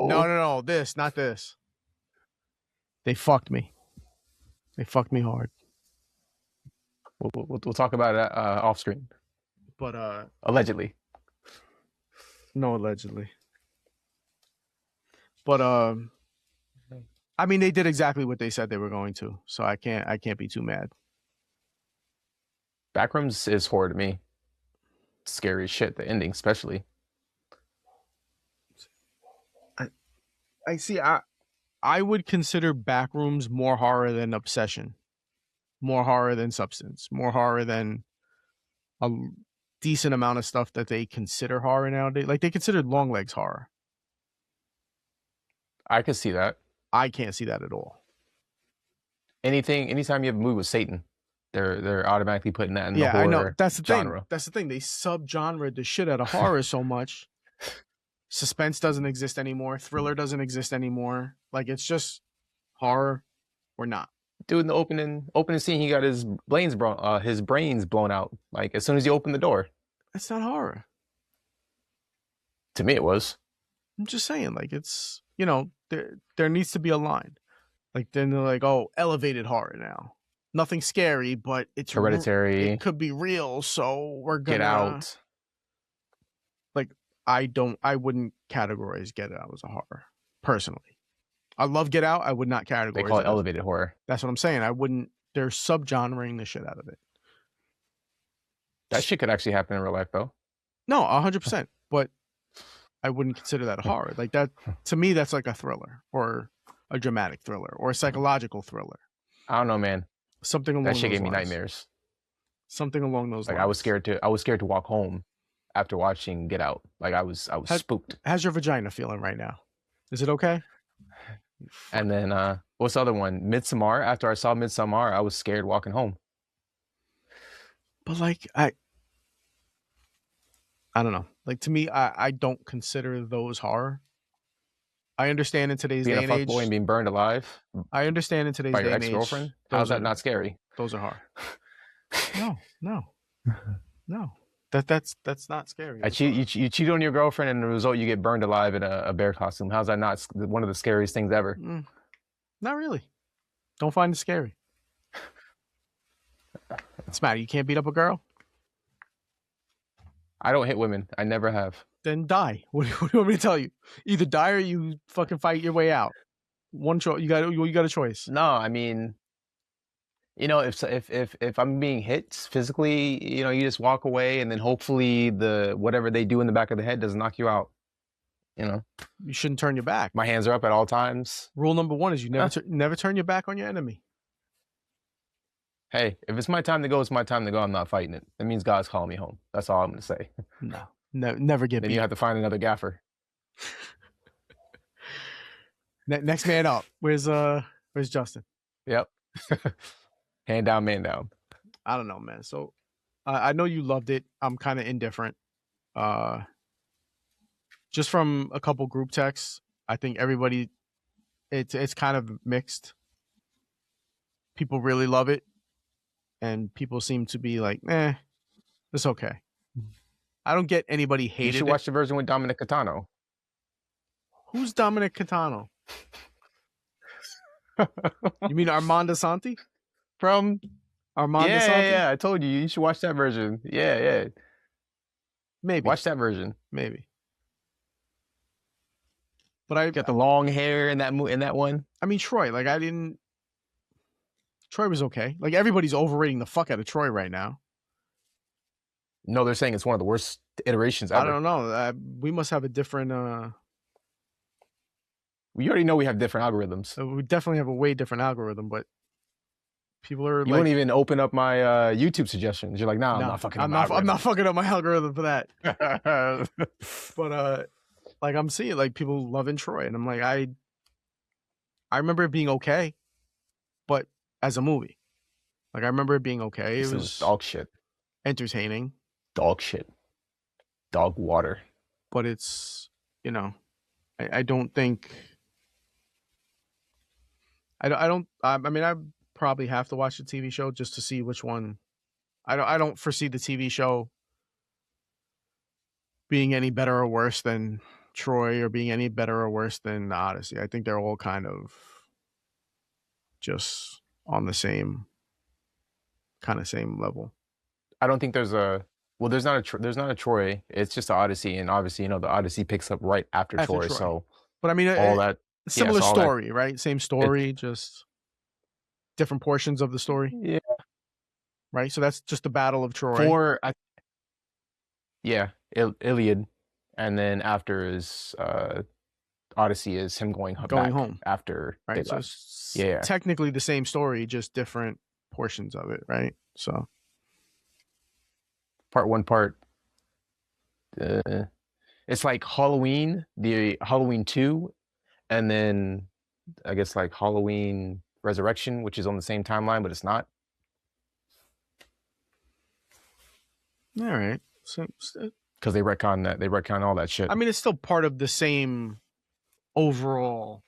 Speaker 2: No. This, not this. They fucked me. They fucked me hard.
Speaker 1: We'll talk about it off screen.
Speaker 2: But
Speaker 1: allegedly.
Speaker 2: No, allegedly. But I mean, they did exactly what they said they were going to, so I can't be too mad.
Speaker 1: Backrooms is horror to me. Scary as shit. The ending, especially.
Speaker 2: I see. I would consider Backrooms more horror than Obsession, more horror than Substance, more horror than a decent amount of stuff that they consider horror nowadays. Like they considered Longlegs horror.
Speaker 1: I could see that.
Speaker 2: I can't see that at all.
Speaker 1: Anytime you have a movie with Satan, they're automatically putting that in the horror.
Speaker 2: I know. That's the
Speaker 1: genre.
Speaker 2: thing. That's the thing. They subgenre the shit out of horror so much. Suspense doesn't exist anymore. Thriller doesn't exist anymore. Like it's just horror or not.
Speaker 1: Dude, in the opening scene, he got his brains blown out. Like as soon as you open the door.
Speaker 2: That's not horror.
Speaker 1: To me, it was.
Speaker 2: I'm just saying, like it's there needs to be a line. Like then they're like, oh, elevated horror now. Nothing scary, but it's
Speaker 1: Hereditary.
Speaker 2: It could be real, so we're gonna
Speaker 1: Get Out.
Speaker 2: Like I wouldn't categorize Get Out as a horror personally. I love Get Out. I would not categorize.
Speaker 1: They call it elevated horror.
Speaker 2: That's what I'm saying. I wouldn't. They're subgenring the shit out of it.
Speaker 1: That shit could actually happen in real life, though.
Speaker 2: No, 100%. But I wouldn't consider that horror. Like that, to me, that's like a thriller or a dramatic thriller or a psychological thriller.
Speaker 1: I don't know, man.
Speaker 2: Something along
Speaker 1: That
Speaker 2: those
Speaker 1: shit gave me
Speaker 2: lines.
Speaker 1: nightmares.
Speaker 2: Something along those
Speaker 1: Like
Speaker 2: lines.
Speaker 1: I was scared to walk home after watching Get Out. Like I was spooked.
Speaker 2: How's your vagina feeling right now? Is it okay?
Speaker 1: And then what's the other one? Midsommar. After I saw Midsommar, I was scared walking home.
Speaker 2: But like I don't know. Like to me, I don't consider those horror. I understand in today's
Speaker 1: Being
Speaker 2: day
Speaker 1: a
Speaker 2: and age.
Speaker 1: fuckboy and being burned alive
Speaker 2: I understand in today's
Speaker 1: by
Speaker 2: day
Speaker 1: your
Speaker 2: and age.
Speaker 1: ex-girlfriend. How's that not scary?
Speaker 2: Those are horror. No. That's not scary.
Speaker 1: You cheat on your girlfriend, and the result you get burned alive in a bear costume. How's that not one of the scariest things ever?
Speaker 2: Not really. Don't find it scary. It's matter. You can't beat up a girl.
Speaker 1: I don't hit women. I never have.
Speaker 2: Then die. What do you want me to tell you? Either die or you fucking fight your way out. One choice. You got a choice.
Speaker 1: No, I mean, you know, if I'm being hit physically, you know, you just walk away, and then hopefully whatever they do in the back of the head doesn't knock you out. You know,
Speaker 2: you shouldn't turn your back.
Speaker 1: My hands are up at all times.
Speaker 2: Rule number 1 is you never turn your back on your enemy.
Speaker 1: Hey, if it's my time to go, it's my time to go. I'm not fighting it. That means God's calling me home. That's all I'm going to say.
Speaker 2: No, never get beat.
Speaker 1: Then you have to find another gaffer.
Speaker 2: Next man up. Where's Justin?
Speaker 1: Yep. Hand down, man down.
Speaker 2: I don't know, man. So I know you loved it. I'm kind of indifferent. Just from a couple group texts, I think everybody, it's kind of mixed. People really love it, and people seem to be like, it's okay. I don't get anybody hated.
Speaker 1: You should watch the version with Dominic Catano.
Speaker 2: Who's Dominic Catano? You mean Armando Santi?
Speaker 1: From
Speaker 2: Armando Santi?
Speaker 1: Yeah, I told you. You should watch that version. Yeah.
Speaker 2: Maybe.
Speaker 1: Watch that version.
Speaker 2: Maybe. But I
Speaker 1: got the long hair in that one.
Speaker 2: I mean, Troy. Like Troy was okay. Like everybody's overrating the fuck out of Troy right now.
Speaker 1: No, they're saying it's one of the worst iterations ever.
Speaker 2: I don't know. We must have a different.
Speaker 1: We already know we have different algorithms.
Speaker 2: We definitely have a way different algorithm, but people are.
Speaker 1: You won't even open up my YouTube suggestions. You're like, nah, I'm not fucking.
Speaker 2: I'm not fucking up my algorithm for that. But like I'm seeing like people loving Troy, and I'm like I remember it being okay, but as a movie, like I remember it being okay. It was
Speaker 1: dog shit,
Speaker 2: entertaining,
Speaker 1: dog shit, dog water.
Speaker 2: But it's I don't think. I mean, I probably have to watch the TV show just to see which one. I don't foresee the TV show being any better or worse than Troy or being any better or worse than Odyssey. I think they're all kind of just on the same level.
Speaker 1: I don't think there's not a Troy. It's just an Odyssey, and obviously, the Odyssey picks up right after Troy. So,
Speaker 2: but I mean,
Speaker 1: all that
Speaker 2: similar story, right? Same story, just different portions of the story.
Speaker 1: Yeah.
Speaker 2: Right. So that's just the Battle of Troy.
Speaker 1: Iliad, and then after is Odyssey is him going home after.
Speaker 2: Right. So it's technically the same story, just different portions of it. Right. So.
Speaker 1: Part 1, it's like Halloween, the Halloween 2, and then I guess like Halloween Resurrection, which is on the same timeline, but it's not.
Speaker 2: All right. So
Speaker 1: because they retcon all that shit.
Speaker 2: I mean, it's still part of the same overall,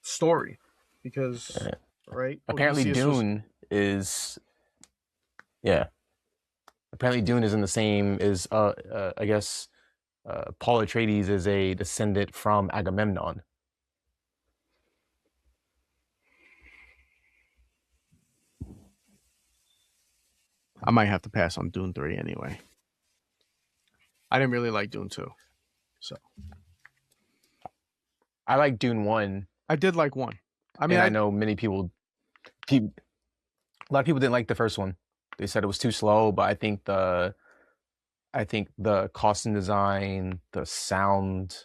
Speaker 2: story, because right.
Speaker 1: Apparently, Dune is. Yeah. Apparently Dune is in the same I guess Paul Atreides is a descendant from Agamemnon.
Speaker 2: I might have to pass on Dune 3 anyway. I didn't really like Dune 2. So
Speaker 1: I like Dune 1.
Speaker 2: I did like 1. I mean,
Speaker 1: I know many people a lot of people didn't like the first one. They said it was too slow, but I think the costume design, the sound,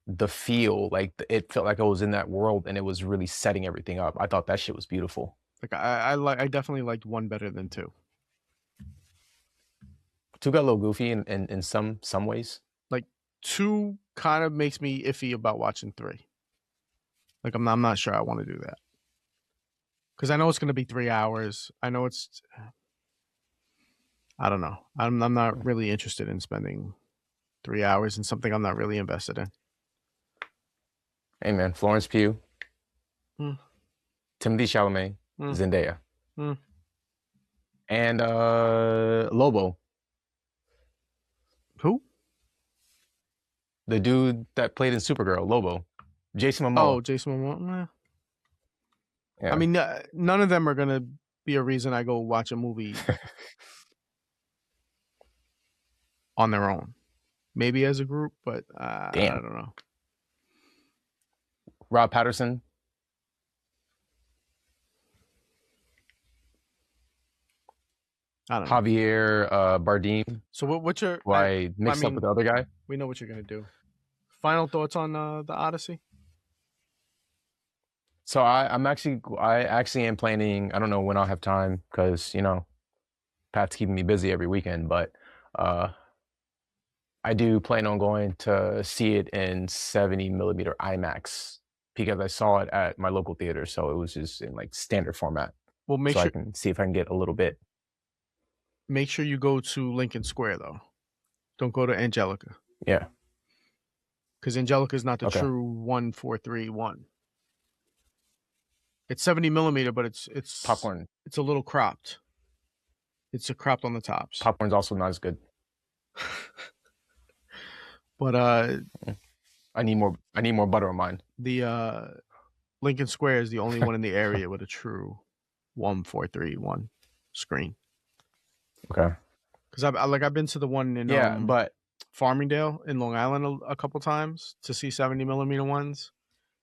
Speaker 1: the feel, like it felt like I was in that world and it was really setting everything up. I thought that shit was beautiful.
Speaker 2: Like I definitely liked one better than two.
Speaker 1: Two got a little goofy in some ways.
Speaker 2: Like two kind of makes me iffy about watching three. Like I'm not sure I want to do that because I know it's going to be 3 hours. I know it's. I don't know. I'm not really interested in spending 3 hours in something I'm not really invested in.
Speaker 1: Hey man, Florence Pugh,
Speaker 2: Mm,
Speaker 1: Timothy Chalamet,
Speaker 2: mm,
Speaker 1: Zendaya,
Speaker 2: mm.
Speaker 1: and Lobo,
Speaker 2: Who?
Speaker 1: the dude that played in Supergirl, Lobo, Jason
Speaker 2: Oh,
Speaker 1: Momoa.
Speaker 2: Jason Momoa. I
Speaker 1: Yeah,
Speaker 2: mean, none of them are gonna be a reason I go watch a movie on their own. Maybe as a group, but I
Speaker 1: damn.
Speaker 2: don't know.
Speaker 1: Rob Patterson,
Speaker 2: I don't know.
Speaker 1: Javier Bardem,
Speaker 2: So what's your?
Speaker 1: who I
Speaker 2: I
Speaker 1: mixed up with
Speaker 2: mean,
Speaker 1: the other guy.
Speaker 2: we know what you're gonna do. Final thoughts on the Odyssey?
Speaker 1: So I actually am planning. I don't know when I'll have time because Pat's keeping me busy every weekend, but uh, I do plan on going to see it in 70 millimeter IMAX because I saw it at my local theater, so it was just in like standard format,
Speaker 2: Well,
Speaker 1: so I can see if I can get a little bit.
Speaker 2: make sure you go to Lincoln Square though. Don't go to Angelica
Speaker 1: Yeah.
Speaker 2: because Angelica is not the
Speaker 1: Okay.
Speaker 2: true 1431. It's 70 millimeter, but
Speaker 1: Popcorn.
Speaker 2: it's a little cropped. It's a cropped on the tops.
Speaker 1: Popcorn's also not as good.
Speaker 2: But
Speaker 1: I need more. I need more butter on mine.
Speaker 2: the Lincoln Square is the only one in the area with a true 1431 screen.
Speaker 1: Okay.
Speaker 2: Because I've been to the one in
Speaker 1: Yeah, but
Speaker 2: Farmingdale in Long Island a couple times to see 70 millimeter ones.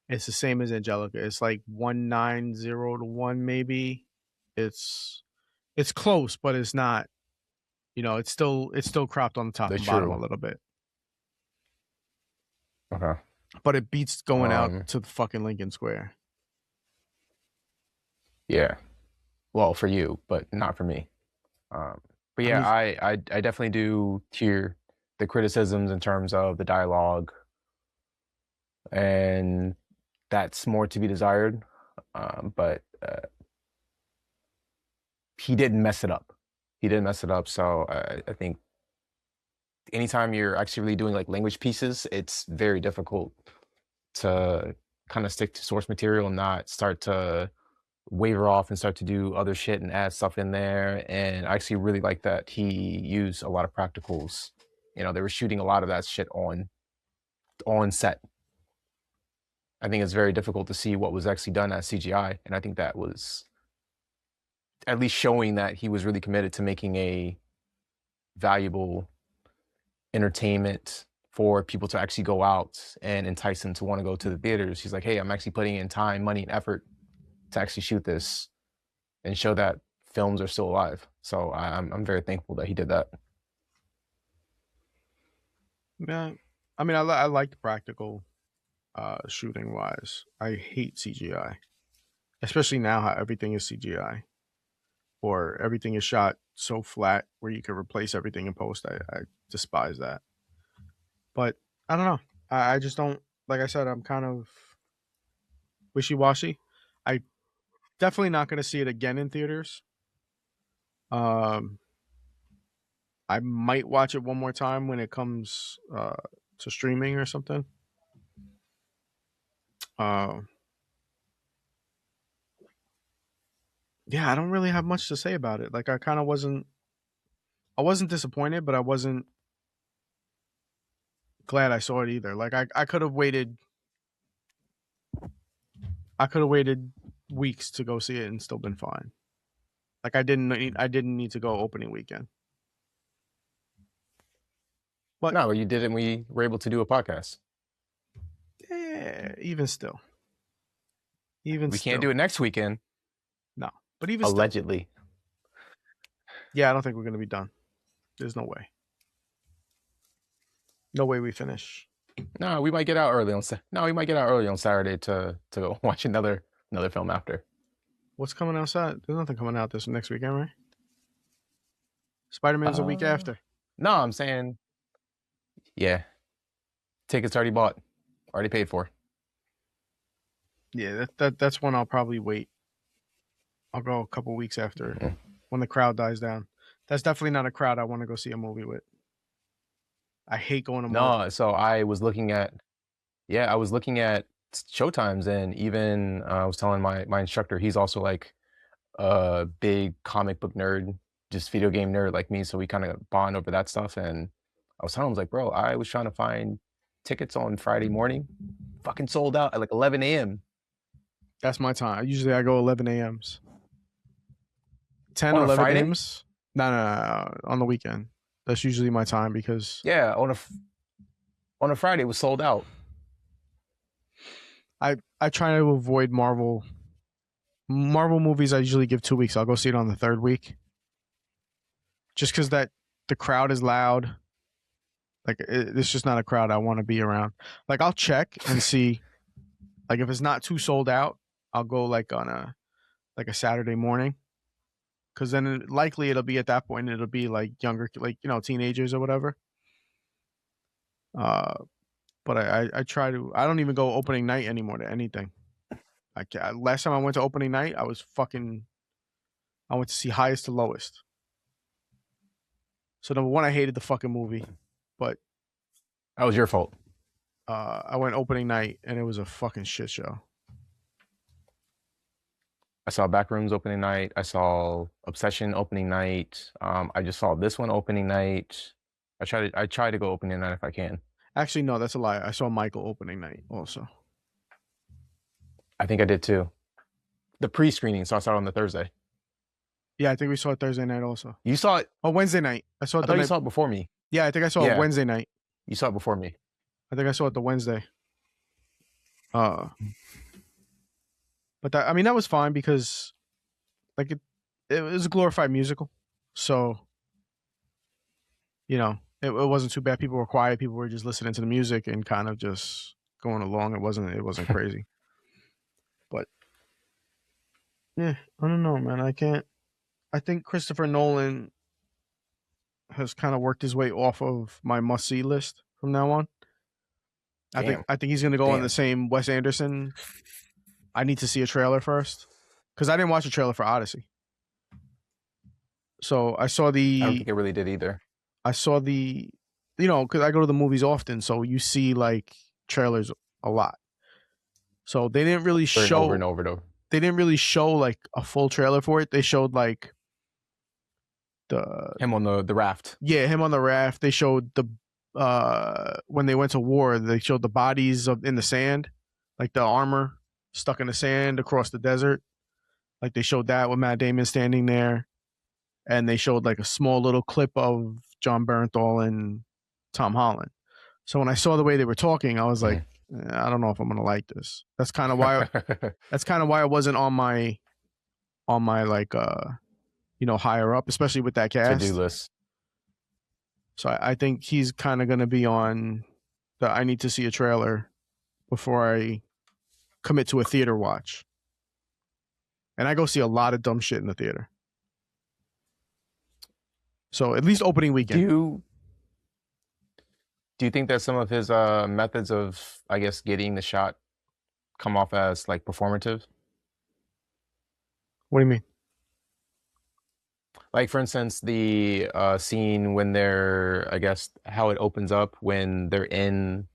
Speaker 2: It's the same as Angelica. It's like 190 to 1 maybe. It's close, but it's not. It's still cropped on the top
Speaker 1: the
Speaker 2: and bottom a
Speaker 1: true.
Speaker 2: little bit.
Speaker 1: Okay.
Speaker 2: But it beats going out
Speaker 1: Um.
Speaker 2: to the fucking Lincoln Square.
Speaker 1: Yeah. Well, for you, but not for me. But
Speaker 2: I
Speaker 1: yeah,
Speaker 2: mean,
Speaker 1: I definitely do hear the criticisms in terms of the dialogue, and that's more to be desired. But he didn't mess it up. He didn't mess it up. So I think anytime you're actually really doing like language pieces, it's very difficult to kind of stick to source material and not start to waver off and start to do other shit and add stuff in there. And I actually really like that he used a lot of practicals. They were shooting a lot of that shit on set. I think it's very difficult to see what was actually done as CGI, and I think that was at least showing that he was really committed to making a valuable entertainment for people to actually go out and entice them to want to go to the theaters. He's like, hey, I'm actually putting in time, money, and effort to actually shoot this and show that films are still alive. So I'm very thankful that he did that.
Speaker 2: yeah. I mean, I like the practical shooting wise. I hate CGI, especially now how everything is CGI or everything is shot so flat where you can replace everything in post. I despise that. But I don't know. I just don't. Like I said, I'm kind of wishy washy. I definitely not going to see it again in theaters. Um, I might watch it one more time when it comes to streaming or something. Uh, yeah, I don't really have much to say about it. Like I wasn't disappointed, but I wasn't glad I saw it either. Like I could have waited. I could have waited weeks to go see it and still been fine. Like I didn't need to go opening weekend. But
Speaker 1: No, you did it. We were able to do a podcast.
Speaker 2: even still, even
Speaker 1: We can't do
Speaker 2: still,
Speaker 1: it next weekend,
Speaker 2: no. But even still,
Speaker 1: allegedly.
Speaker 2: Yeah, I don't think we're gonna be done. There's no way. No way we finish.
Speaker 1: No, we might get out early on. No, we might get out early on Saturday to go watch another film after.
Speaker 2: What's coming outside? There's nothing coming out this next weekend, right? Spider-Man's a week
Speaker 1: Uh,
Speaker 2: after.
Speaker 1: no, I'm saying, yeah, tickets already bought, already paid for.
Speaker 2: Yeah, that's one I'll probably wait. I'll go a couple weeks after
Speaker 1: Mm.
Speaker 2: when the crowd dies down. That's definitely not a crowd I want to go see a movie with. I hate going to movies.
Speaker 1: No, so I was looking at, yeah, I was looking at showtimes, and even I was telling my instructor, he's also like a big comic book nerd, just video game nerd like me, so we kind of bond over that stuff. And I was telling him, I was like, bro, I was trying to find tickets on Friday morning, fucking sold out at like 11 a.m.
Speaker 2: That's my time. Usually I go 11 a.m.s. 10,
Speaker 1: on a
Speaker 2: 11
Speaker 1: Friday.
Speaker 2: a.m.s. No, on the weekend. That's usually my time because
Speaker 1: Yeah, on a Friday it was sold out.
Speaker 2: I try to avoid Marvel movies. I usually give 2 weeks. I'll go see it on the third week, just because that the crowd is loud. Like it's just not a crowd I want to be around. Like I'll check and see, like if it's not too sold out, I'll go like on a Saturday morning, because then likely it'll be at that point it'll be like younger, like teenagers or whatever. Uh, but I try to. I don't even go opening night anymore to anything. Last time I went to opening night, I went to see Highest to Lowest. So number one, I hated the fucking movie, but
Speaker 1: That was your fault.
Speaker 2: I went opening night and it was a fucking shit show.
Speaker 1: I saw Backrooms opening night. I saw Obsession opening night. I just saw this one opening night. I try to go opening night if I can.
Speaker 2: Actually, no, that's a lie. I saw Michael opening night also.
Speaker 1: I think I did too. The pre-screening, so I saw it on the Thursday.
Speaker 2: Yeah, I think we saw it Thursday night also.
Speaker 1: You saw it?
Speaker 2: Oh, Wednesday night. I saw it
Speaker 1: I
Speaker 2: the
Speaker 1: thought you
Speaker 2: night.
Speaker 1: saw it before me.
Speaker 2: Yeah, I think I saw it
Speaker 1: Yeah,
Speaker 2: Wednesday night.
Speaker 1: you saw it before me.
Speaker 2: I think I saw it the Wednesday. Uh, but I mean that was fine because like it was a glorified musical, so it wasn't too bad. People were quiet. People were just listening to the music and kind of just going along. It wasn't crazy. But yeah, I don't know, man. I can't. I think Christopher Nolan has kind of worked his way off of my must see list from now on.
Speaker 1: Damn,
Speaker 2: I think he's going to go on the
Speaker 1: damn.
Speaker 2: same Wes Anderson. I need to see a trailer first because I didn't watch a trailer for Odyssey. So I saw
Speaker 1: I don't think it really did either.
Speaker 2: because I go to the movies often, so you see like trailers a lot. So they didn't really
Speaker 1: Over and over
Speaker 2: show
Speaker 1: and over and over.
Speaker 2: they didn't really show like a full trailer for it. They showed like the
Speaker 1: Him on the raft.
Speaker 2: him on the raft. They showed the when they went to war, they showed the bodies in the sand, like the armor stuck in the sand across the desert. Like they showed that with Matt Damon standing there, and they showed like a small little clip of John Bernthal and Tom Holland. So when I saw the way they were talking, I was like, I don't know if I'm gonna like this. That's kind of why. That's kind of why I wasn't on my like higher up, especially with that
Speaker 1: To-do
Speaker 2: cast.
Speaker 1: list.
Speaker 2: So I think he's kind of gonna be on the I need to see a trailer before I commit to a theater watch. And I go see a lot of dumb shit in the theater. So at least opening
Speaker 1: Do
Speaker 2: weekend.
Speaker 1: you do you think that some of his methods of, I guess, getting the shot come off as like performative?
Speaker 2: What do you mean?
Speaker 1: Like for instance, the scene when they're, I guess, how it opens up when they're in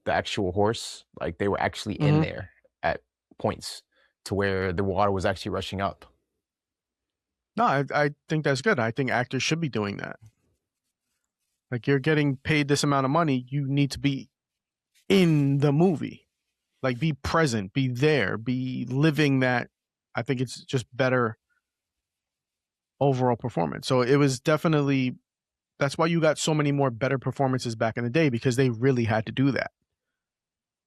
Speaker 1: the actual horse, like they were actually in
Speaker 2: Mm-hmm.
Speaker 1: there at points to where the water was actually rushing up.
Speaker 2: No, I think that's good. I think actors should be doing that. Like you're getting paid this amount of money, you need to be in the movie. Like be present, be there, be living that. I think it's just better overall performance. So it was definitely that's why you got so many more better performances back in the day because they really had to do that.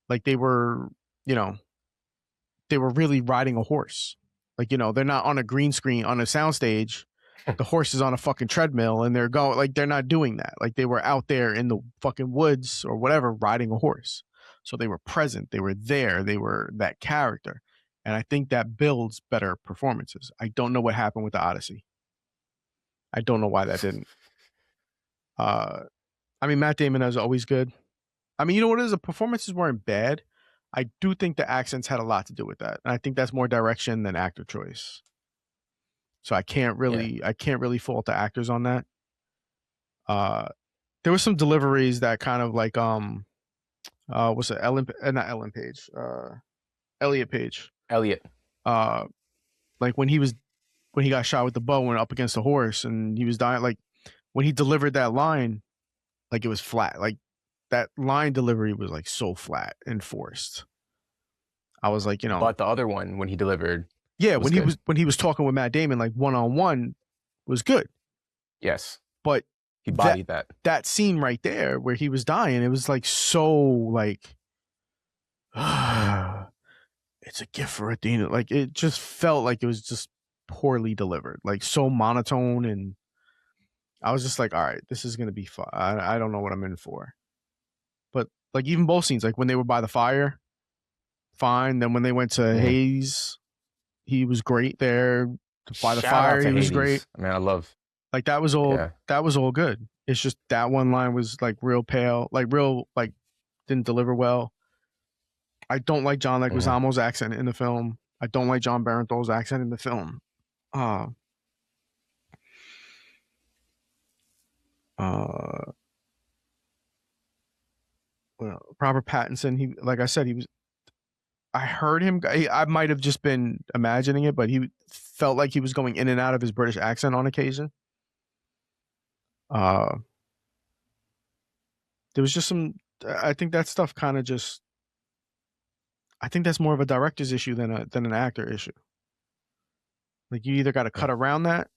Speaker 2: Like they were, they were really riding a horse. Like, they're not on a green screen on a soundstage the horse is on a fucking treadmill and they're going like they're not doing that. Like they were out there in the fucking woods or whatever riding a horse. So they were present, they were there, they were that character. And I think that builds better performances. I don't know what happened with the Odyssey. I don't know why that didn't. I mean, Matt Damon is always good. I mean, you know what it is? The performances weren't bad. I do think the accents had a lot to do with that. And I think that's more direction than actor choice. So I can't really fault the actors on that. There was some deliveries that kind of like what's it, not Ellen Page, Elliot Page.
Speaker 1: Elliot.
Speaker 2: Like when he got shot with the bow and up against a horse and he was dying, like when he delivered that line, like it was flat. Like that line delivery was like so flat and forced. I was like,
Speaker 1: But the other one when he delivered,
Speaker 2: yeah, when he was talking with Matt Damon, like one-on-one was good.
Speaker 1: Yes.
Speaker 2: But
Speaker 1: he bodied
Speaker 2: that scene right there where he was dying, it was like so like it's a gift for Athena. Like it just felt like it was just poorly delivered, like so monotone, and I was just like, all right, this is gonna be fun. I don't know what I'm in for. But like even both scenes, like when they were by the fire, fine. Then when they went to Hayes, he was great there. By the fire, he was great.
Speaker 1: I mean, I love
Speaker 2: like that was all good. It's just that one line was like real pale, like real like didn't deliver well. I don't like John Leguizamo's accent in the film. I don't like John Barenthal's accent in the film. Well, Robert Pattinson, he, like I said, he was. I heard him. I might have just been imagining it, but he felt like he was going in and out of his British accent on occasion. There was just some. I think that stuff kind of just. I think that's more of a director's issue than an actor issue. Like you either got to cut around that,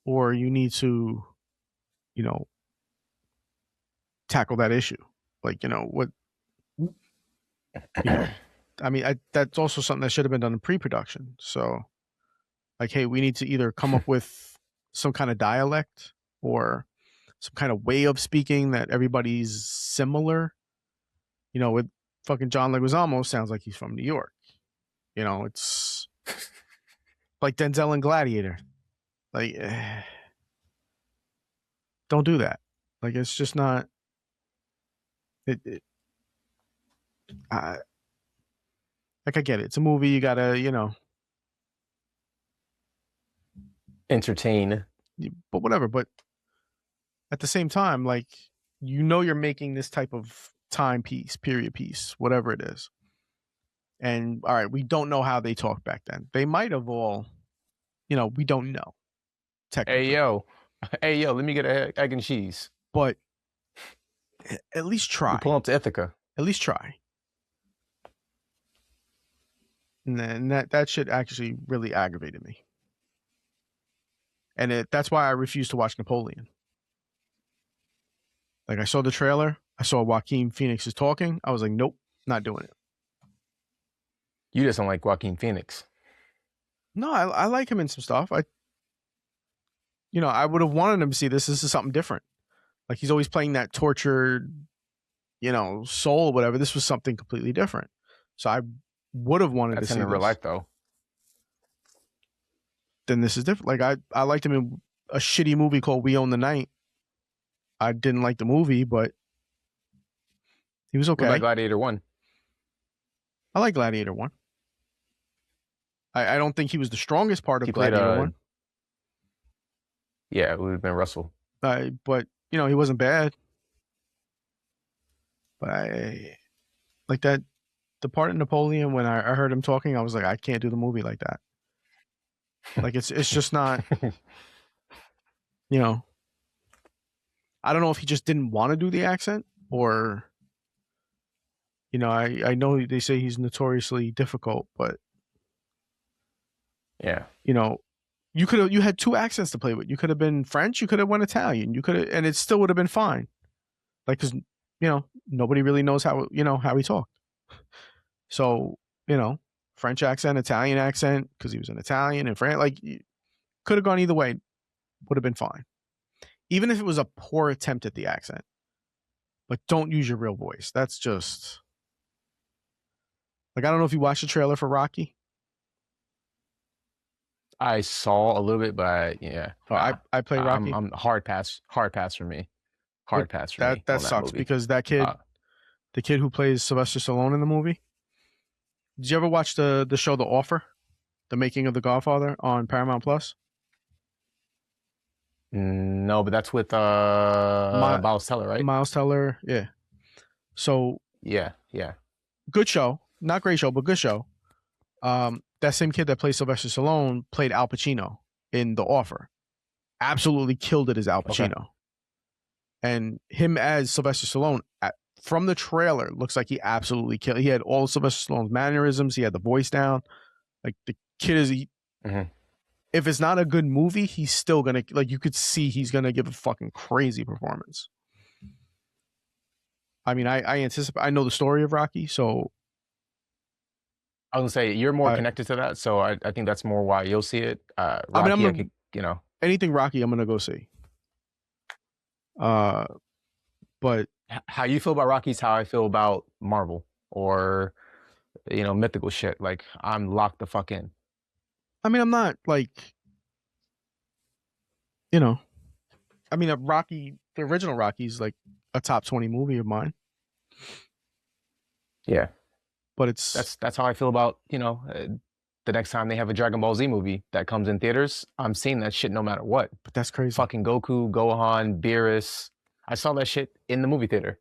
Speaker 2: or you need to, tackle that issue. Like what. I mean, that's also something that should have been done in pre-production. So, like, hey, we need to either come up with some kind of dialect or some kind of way of speaking that everybody's similar. With fucking John Leguizamo, sounds like he's from New York. It's like Denzel in Gladiator. Like, don't do that. Like, it's just not. Like I get it. It's a movie. You gotta,
Speaker 1: entertain.
Speaker 2: But whatever. But at the same time, like, you're making this type of timepiece, period piece, whatever it is. And all right, we don't know how they talked back then. They might have all, we don't know. Technically.
Speaker 1: Hey yo, let me get an egg and cheese.
Speaker 2: But at least try.
Speaker 1: You pull up to Ithaca.
Speaker 2: At least try. And then that shit actually really aggravated me. And that's why I refused to watch Napoleon. Like I saw the trailer, I saw Joaquin Phoenix is talking. I was like, nope, not doing it.
Speaker 1: You just don't like Joaquin Phoenix.
Speaker 2: No, I like him in some stuff. I would have wanted him to see this. This is something different. Like he's always playing that tortured, soul or whatever. This was something completely different. So I would have wanted to see
Speaker 1: in real life though.
Speaker 2: Then this is different. Like I liked him in a shitty movie called We Own the Night. I didn't like the movie, but he was okay.
Speaker 1: What about Gladiator 1?
Speaker 2: I like Gladiator 1. I don't think he was the strongest part of Gladiator 1.
Speaker 1: Yeah, it would have been Russell.
Speaker 2: But he wasn't bad. But I like that. The part in Napoleon when I heard him talking, I was like, I can't do the movie like that. Like it's just not. I don't know if he just didn't want to do the accent or. I know they say he's notoriously difficult, but.
Speaker 1: Yeah.
Speaker 2: You had two accents to play with. You could have been French. You could have went Italian. You could have, and it still would have been fine. Like, cause nobody really knows how he talked. So French accent, Italian accent, because he was an Italian and French. Like, could have gone either way. would have been fine. Even if it was a poor attempt at the accent. But don't use your real voice. That's just like, I don't know if you watched the trailer for Rocky.
Speaker 1: I saw a little bit, but yeah,
Speaker 2: Oh,
Speaker 1: nah.
Speaker 2: I play Rocky.
Speaker 1: I'm hard pass for me.
Speaker 2: But
Speaker 1: Hard pass for
Speaker 2: that
Speaker 1: me
Speaker 2: that
Speaker 1: on that
Speaker 2: sucks
Speaker 1: movie.
Speaker 2: because that kid,
Speaker 1: Uh,
Speaker 2: the kid who plays Sylvester Stallone in the movie. Did you ever watch the show The Offer, the making of The Godfather on Paramount Plus?
Speaker 1: no, but that's with
Speaker 2: My
Speaker 1: Miles Teller, right?
Speaker 2: Miles Teller, yeah. So
Speaker 1: Yeah, yeah.
Speaker 2: good show, not great show, but good show. That same kid that plays Sylvester Stallone played Al Pacino in The Offer. Absolutely killed it as Al
Speaker 1: Okay.
Speaker 2: Pacino. And him as Sylvester Stallone, from the trailer, looks like he absolutely killed. He had all of Sylvester Stallone's mannerisms. He had the voice down. Like the kid is.
Speaker 1: Mhm.
Speaker 2: If it's not a good movie, he's still gonna, like, you could see he's gonna give a fucking crazy performance. I mean, I anticipate. I know the story of Rocky, so
Speaker 1: I was gonna say you're more
Speaker 2: I
Speaker 1: connected to that, so I think that's more why you'll see it.
Speaker 2: I mean, I'm
Speaker 1: Rocky, I
Speaker 2: gonna,
Speaker 1: could, you know,
Speaker 2: anything Rocky, I'm gonna go see. Uh, but
Speaker 1: how you feel about Rocky's how I feel about Marvel or mythical shit. Like I'm locked the fuck in.
Speaker 2: I mean, I'm not like, you know, I mean, a Rocky, the original Rocky's like a top 20 movie of mine,
Speaker 1: Yeah,
Speaker 2: but it's,
Speaker 1: that's how I feel about the next time they have a Dragon Ball Z movie that comes in theaters. I'm seeing that shit no matter what.
Speaker 2: but that's crazy.
Speaker 1: Fucking Goku, Gohan, Beerus. I saw that shit in the movie theater.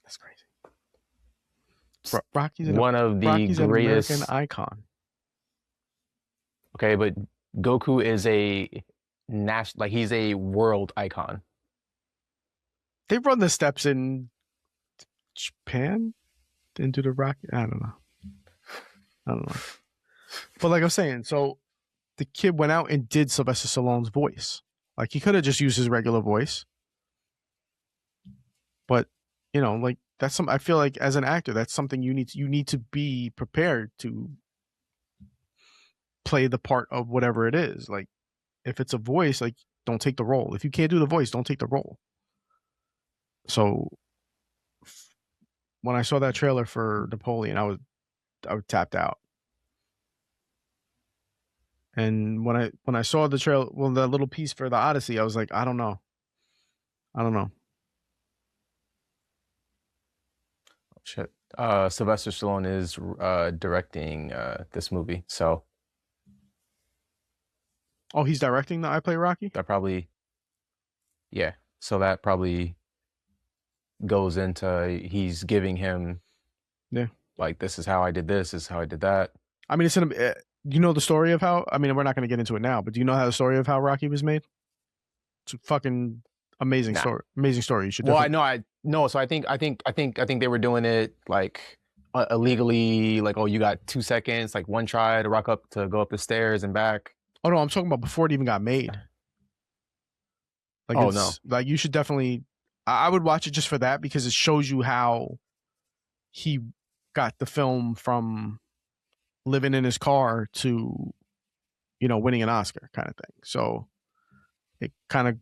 Speaker 2: That's crazy. Rocky's
Speaker 1: One of the
Speaker 2: Rocky's
Speaker 1: greatest
Speaker 2: an American icon.
Speaker 1: Okay, but Goku is a like he's a world icon.
Speaker 2: They run the steps in Japan into the Rocky. I don't know. But like I'm saying, so the kid went out and did Sylvester Stallone's voice. Like he could have just used his regular voice, but like that's some. I feel like as an actor, that's something you need to be prepared to play the part of whatever it is. Like if it's a voice, like don't take the role. If you can't do the voice, don't take the role. So when I saw that trailer for Napoleon, I was tapped out. And when I saw the trail, well, the little piece for the Odyssey, I was like, I don't know.
Speaker 1: Shit. Sylvester Stallone is directing this movie, so
Speaker 2: Oh, he's directing the I Play Rocky?
Speaker 1: that probably yeah. So that probably goes into he's giving him
Speaker 2: Yeah.
Speaker 1: like this is how I did this is how I did that.
Speaker 2: I mean, it's in a, you know the story of how? I mean, we're not going to get into it now, but do you know how the story of how Rocky was made? It's a fucking amazing
Speaker 1: Nah.
Speaker 2: story. Amazing story. You should.
Speaker 1: Well, I know. So I think they were doing it like illegally. Like, oh, you got 2 seconds, like one try to go up the stairs and back.
Speaker 2: Oh no, I'm talking about before it even got made. Like,
Speaker 1: oh no,
Speaker 2: like you should definitely. I would watch it just for that because it shows you how he got the film from living in his car to, winning an Oscar kind of thing. So it kind of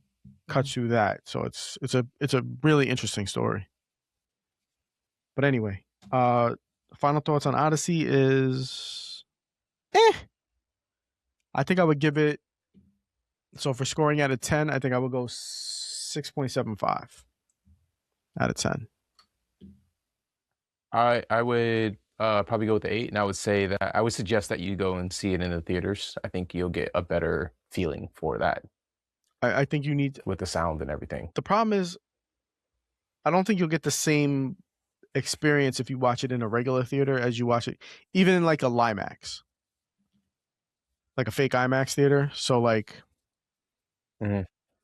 Speaker 2: cuts through that. So it's a really interesting story. But anyway, final thoughts on Odyssey is I think I would give it, so for scoring out of 10, I think I would go 6.75 out of 10.
Speaker 1: I would probably go with the 8, and I would say that I would suggest that you go and see it in the theaters. I think you'll get a better feeling for that.
Speaker 2: I think you need
Speaker 1: with the sound and everything.
Speaker 2: The problem is, I don't think you'll get the same experience if you watch it in a regular theater as you watch it, even in like a Limax, like a fake IMAX theater. So like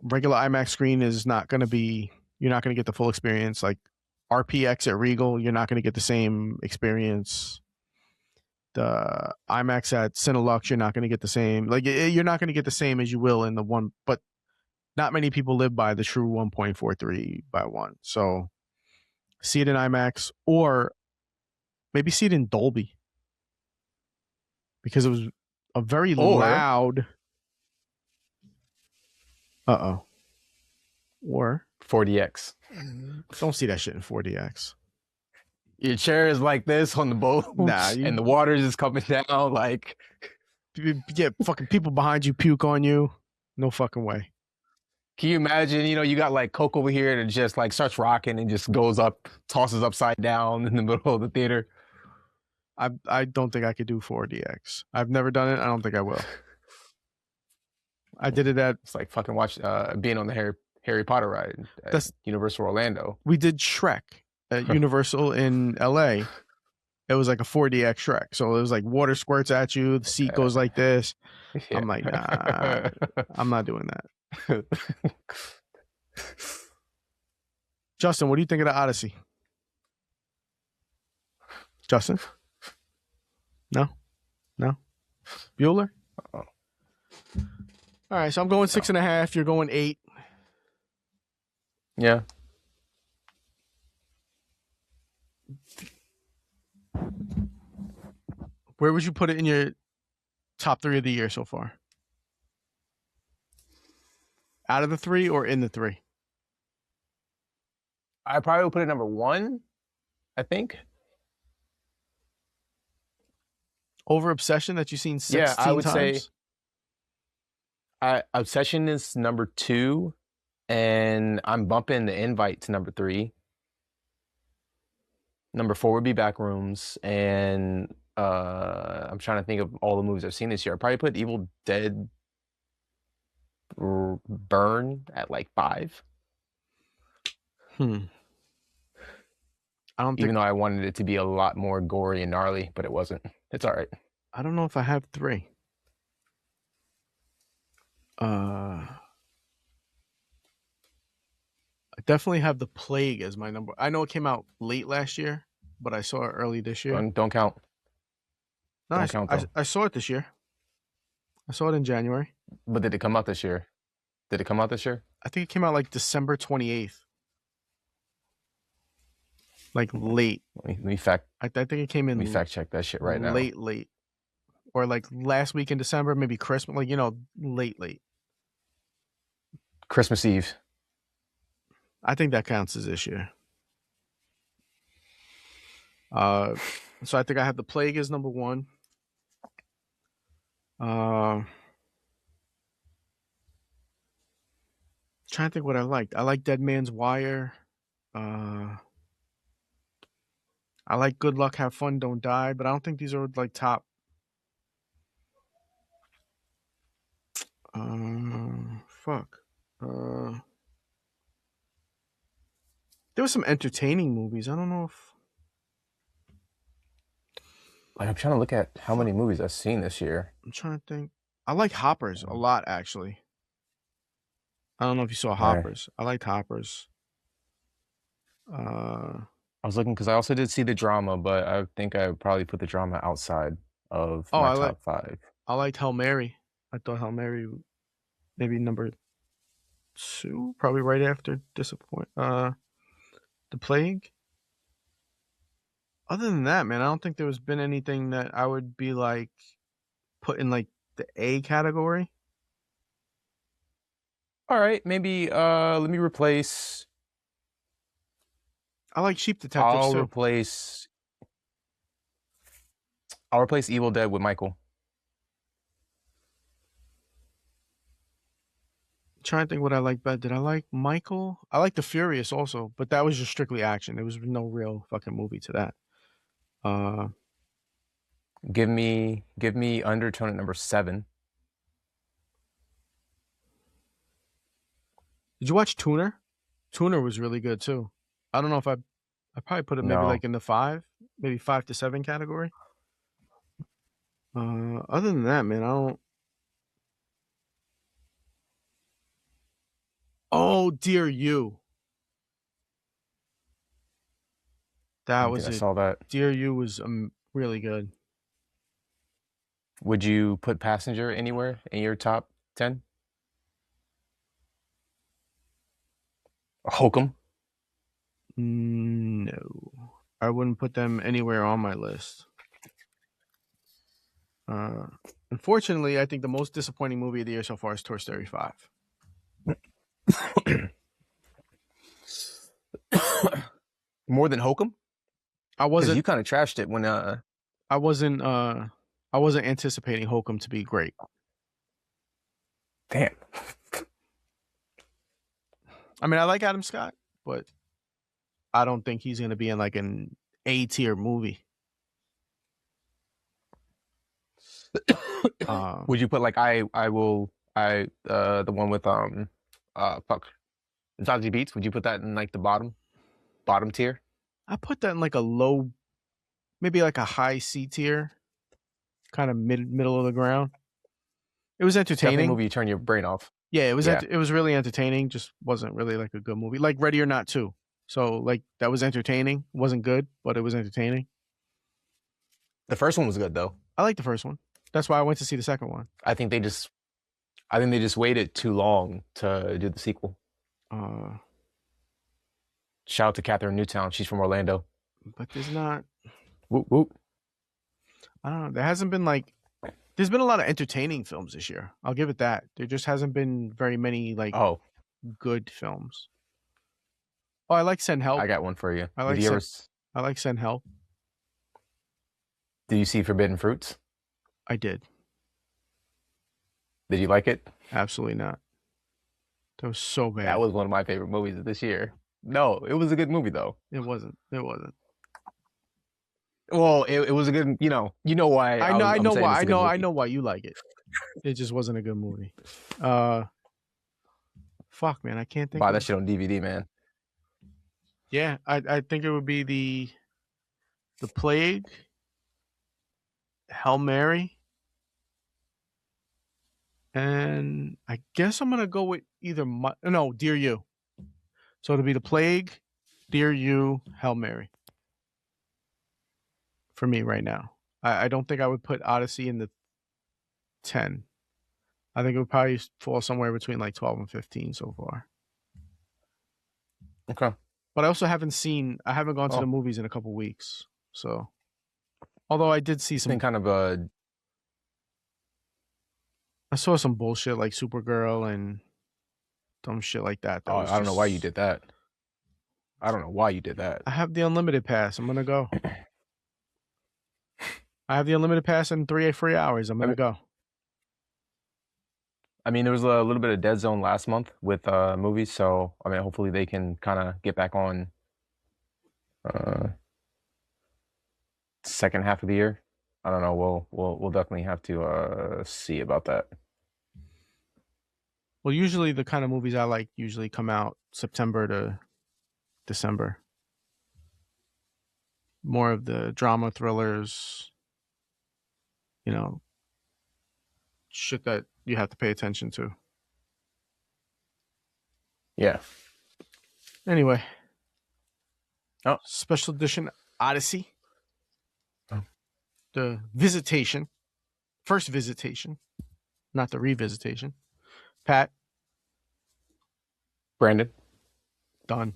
Speaker 2: regular IMAX screen is not going to be, you're not going to get the full experience. Like RPX at Regal, you're not going to get the same experience. The IMAX at Cinelux, you're not going to get the same. Like you're not going to get the same as you will in the one, but not many people live by the true 1.43 by 1. So see it in IMAX or maybe see it in Dolby because it was a very loud. Uh-oh. Or
Speaker 1: 4DX.
Speaker 2: don't see that shit in 4DX.
Speaker 1: Your chair is like this on the boat,
Speaker 2: Nah,
Speaker 1: and the water is just coming down. Like,
Speaker 2: you get fucking people behind you puke on you. No fucking way.
Speaker 1: can you imagine? You got like Coke over here that just like starts rocking and just goes up, tosses upside down in the middle of the theater.
Speaker 2: I don't think I could do 4DX. I've never done it. I don't think I will. I did it at.
Speaker 1: It's like fucking being on the Harry Potter ride at Universal Orlando.
Speaker 2: We did Shrek at Universal in LA. It was like a 4DX Shrek. So it was like water squirts at you. The seat goes like this. Yeah. I'm like, nah, I'm not doing that. Justin, what do you think of the Odyssey? Justin? No? Bueller?
Speaker 1: Uh-oh.
Speaker 2: All right, so I'm going 6.5. You're going 8.
Speaker 1: Yeah.
Speaker 2: Where would you put it in your top 3 of the year so far? Out of the 3 or in the 3?
Speaker 1: I probably would put it number 1, I think.
Speaker 2: Over Obsession that you've seen 16 times? Yeah, I would say
Speaker 1: Obsession is number 2, and I'm bumping The Invite to number 3. Number 4 would be Backrooms, and I'm trying to think of all the movies I've seen this year. I'd probably put Evil Dead Burn at like 5.
Speaker 2: I don't
Speaker 1: Even though I wanted it to be a lot more gory and gnarly, but it wasn't. It's all right.
Speaker 2: I don't know if I have 3. I definitely have The Plague as my number. I know it came out late last year, but I saw it early this year.
Speaker 1: Don't count.
Speaker 2: No, don't count, though. I saw it this year. I saw it in January.
Speaker 1: But did it come out this year? I
Speaker 2: think it came out like December 28th. Like late.
Speaker 1: Let me fact.
Speaker 2: I think it came in.
Speaker 1: Let me fact check that shit right now.
Speaker 2: Late. Or like last week in December, maybe Christmas, like, late.
Speaker 1: Christmas Eve.
Speaker 2: I think that counts as this year. So I think I have The Plague as number 1. Trying to think what I liked. I like Dead Man's Wire. I like Good Luck, Have Fun, Don't Die, but I don't think these are like top. There were some entertaining movies. I don't know if.
Speaker 1: Like, I'm trying to look at how many movies I've seen this year.
Speaker 2: I'm trying to think. I like Hoppers a lot, actually. I don't know if you saw Hoppers. Right. I liked Hoppers.
Speaker 1: I was looking because I also did see the drama, but I think I would probably put the drama outside of my top 5.
Speaker 2: I liked Hail Mary. I thought Hail Mary maybe number 2, probably right after The Plague. Other than that, man, I don't think there's been anything that I would be like put in like the A category.
Speaker 1: All right, maybe let me replace.
Speaker 2: I like Cheap Detectives too.
Speaker 1: I'll replace Evil Dead with Michael.
Speaker 2: I'm trying to think what I like better. Did I like Michael? I like The Furious also, but that was just strictly action. There was no real fucking movie to that.
Speaker 1: Give me Undertone at number 7.
Speaker 2: Did you watch Tuner? Tuner was really good too. I don't know if I probably put it maybe like in the 5, maybe 5 to 7 category. Other than that, man, I don't. Oh, Dear You. That was it.
Speaker 1: I saw that.
Speaker 2: Dear You was really good.
Speaker 1: Would you put Passenger anywhere in your top 10? Hokum?
Speaker 2: No. I wouldn't put them anywhere on my list. Unfortunately, I think the most disappointing movie of the year so far is Toy Story 5.
Speaker 1: More than Hokum?
Speaker 2: I
Speaker 1: Because
Speaker 2: wasn't
Speaker 1: you kind of trashed it when
Speaker 2: I wasn't I wasn't anticipating Holcomb to be great.
Speaker 1: damn.
Speaker 2: I mean, I like Adam Scott, but I don't think he's gonna be in like an A tier movie.
Speaker 1: Would you put like the one with fuck Zazie Beats? Would you put that in like the bottom tier?
Speaker 2: I put that in like a low, maybe like a high C tier, kind of middle of the ground. It was
Speaker 1: Definitely a
Speaker 2: entertaining.
Speaker 1: movie you turn your brain off.
Speaker 2: Yeah, it was.
Speaker 1: Yeah.
Speaker 2: It was really entertaining. Just wasn't really like a good movie, like Ready or Not 2. So like that was entertaining. Wasn't good, but it was entertaining.
Speaker 1: The first one was good though.
Speaker 2: I like the first one. That's why I went to see the second one.
Speaker 1: I think they just waited too long to do the sequel. Shout out to Catherine Newtown. She's from Orlando.
Speaker 2: But there's not.
Speaker 1: Whoop whoop.
Speaker 2: I don't know. There hasn't been like. There's been a lot of entertaining films this year. I'll give it that. There just hasn't been very many like good films. Oh, I like Send Help.
Speaker 1: I got one for you.
Speaker 2: I like Send Help.
Speaker 1: Did you see Forbidden Fruits?
Speaker 2: I did.
Speaker 1: Did you like it?
Speaker 2: Absolutely not. That was so bad.
Speaker 1: That was one of my favorite movies of this year. No, it was a good movie though.
Speaker 2: It wasn't. It wasn't.
Speaker 1: Well, it was a good. You know why.
Speaker 2: I know why you like it. It just wasn't a good movie. Fuck, man, I can't think.
Speaker 1: Buy that shit on DVD, man.
Speaker 2: Yeah, I think it would be the Plague, Hail Mary, and I guess I'm gonna go with either Dear You. So it'll be the Plague, Dear You, Hail Mary. For me right now, I don't think I would put Odyssey in the 10. I think it would probably fall somewhere between like 12 and 15 so far.
Speaker 1: Okay.
Speaker 2: But I also haven't gone to the movies in a couple weeks. So, although I did see some
Speaker 1: kind of
Speaker 2: I saw some bullshit like Supergirl and dumb shit like that.
Speaker 1: I don't know why you did that. I don't know why you did that.
Speaker 2: I have the unlimited pass. I'm gonna go. I have the unlimited pass in 3 free hours. I'm gonna go.
Speaker 1: I mean, there was a little bit of dead zone last month with movies, so I mean, hopefully they can kind of get back on second half of the year. I don't know. We'll definitely have to see about that.
Speaker 2: Well, usually the kind of movies I like usually come out September to December. More of the drama thrillers, shit that you have to pay attention to.
Speaker 1: Yeah.
Speaker 2: Anyway.
Speaker 1: Oh.
Speaker 2: Special edition Odyssey. Oh. The Visitation. First Visitation. Not the Revisitation. Pat.
Speaker 1: Brandon.
Speaker 2: Done.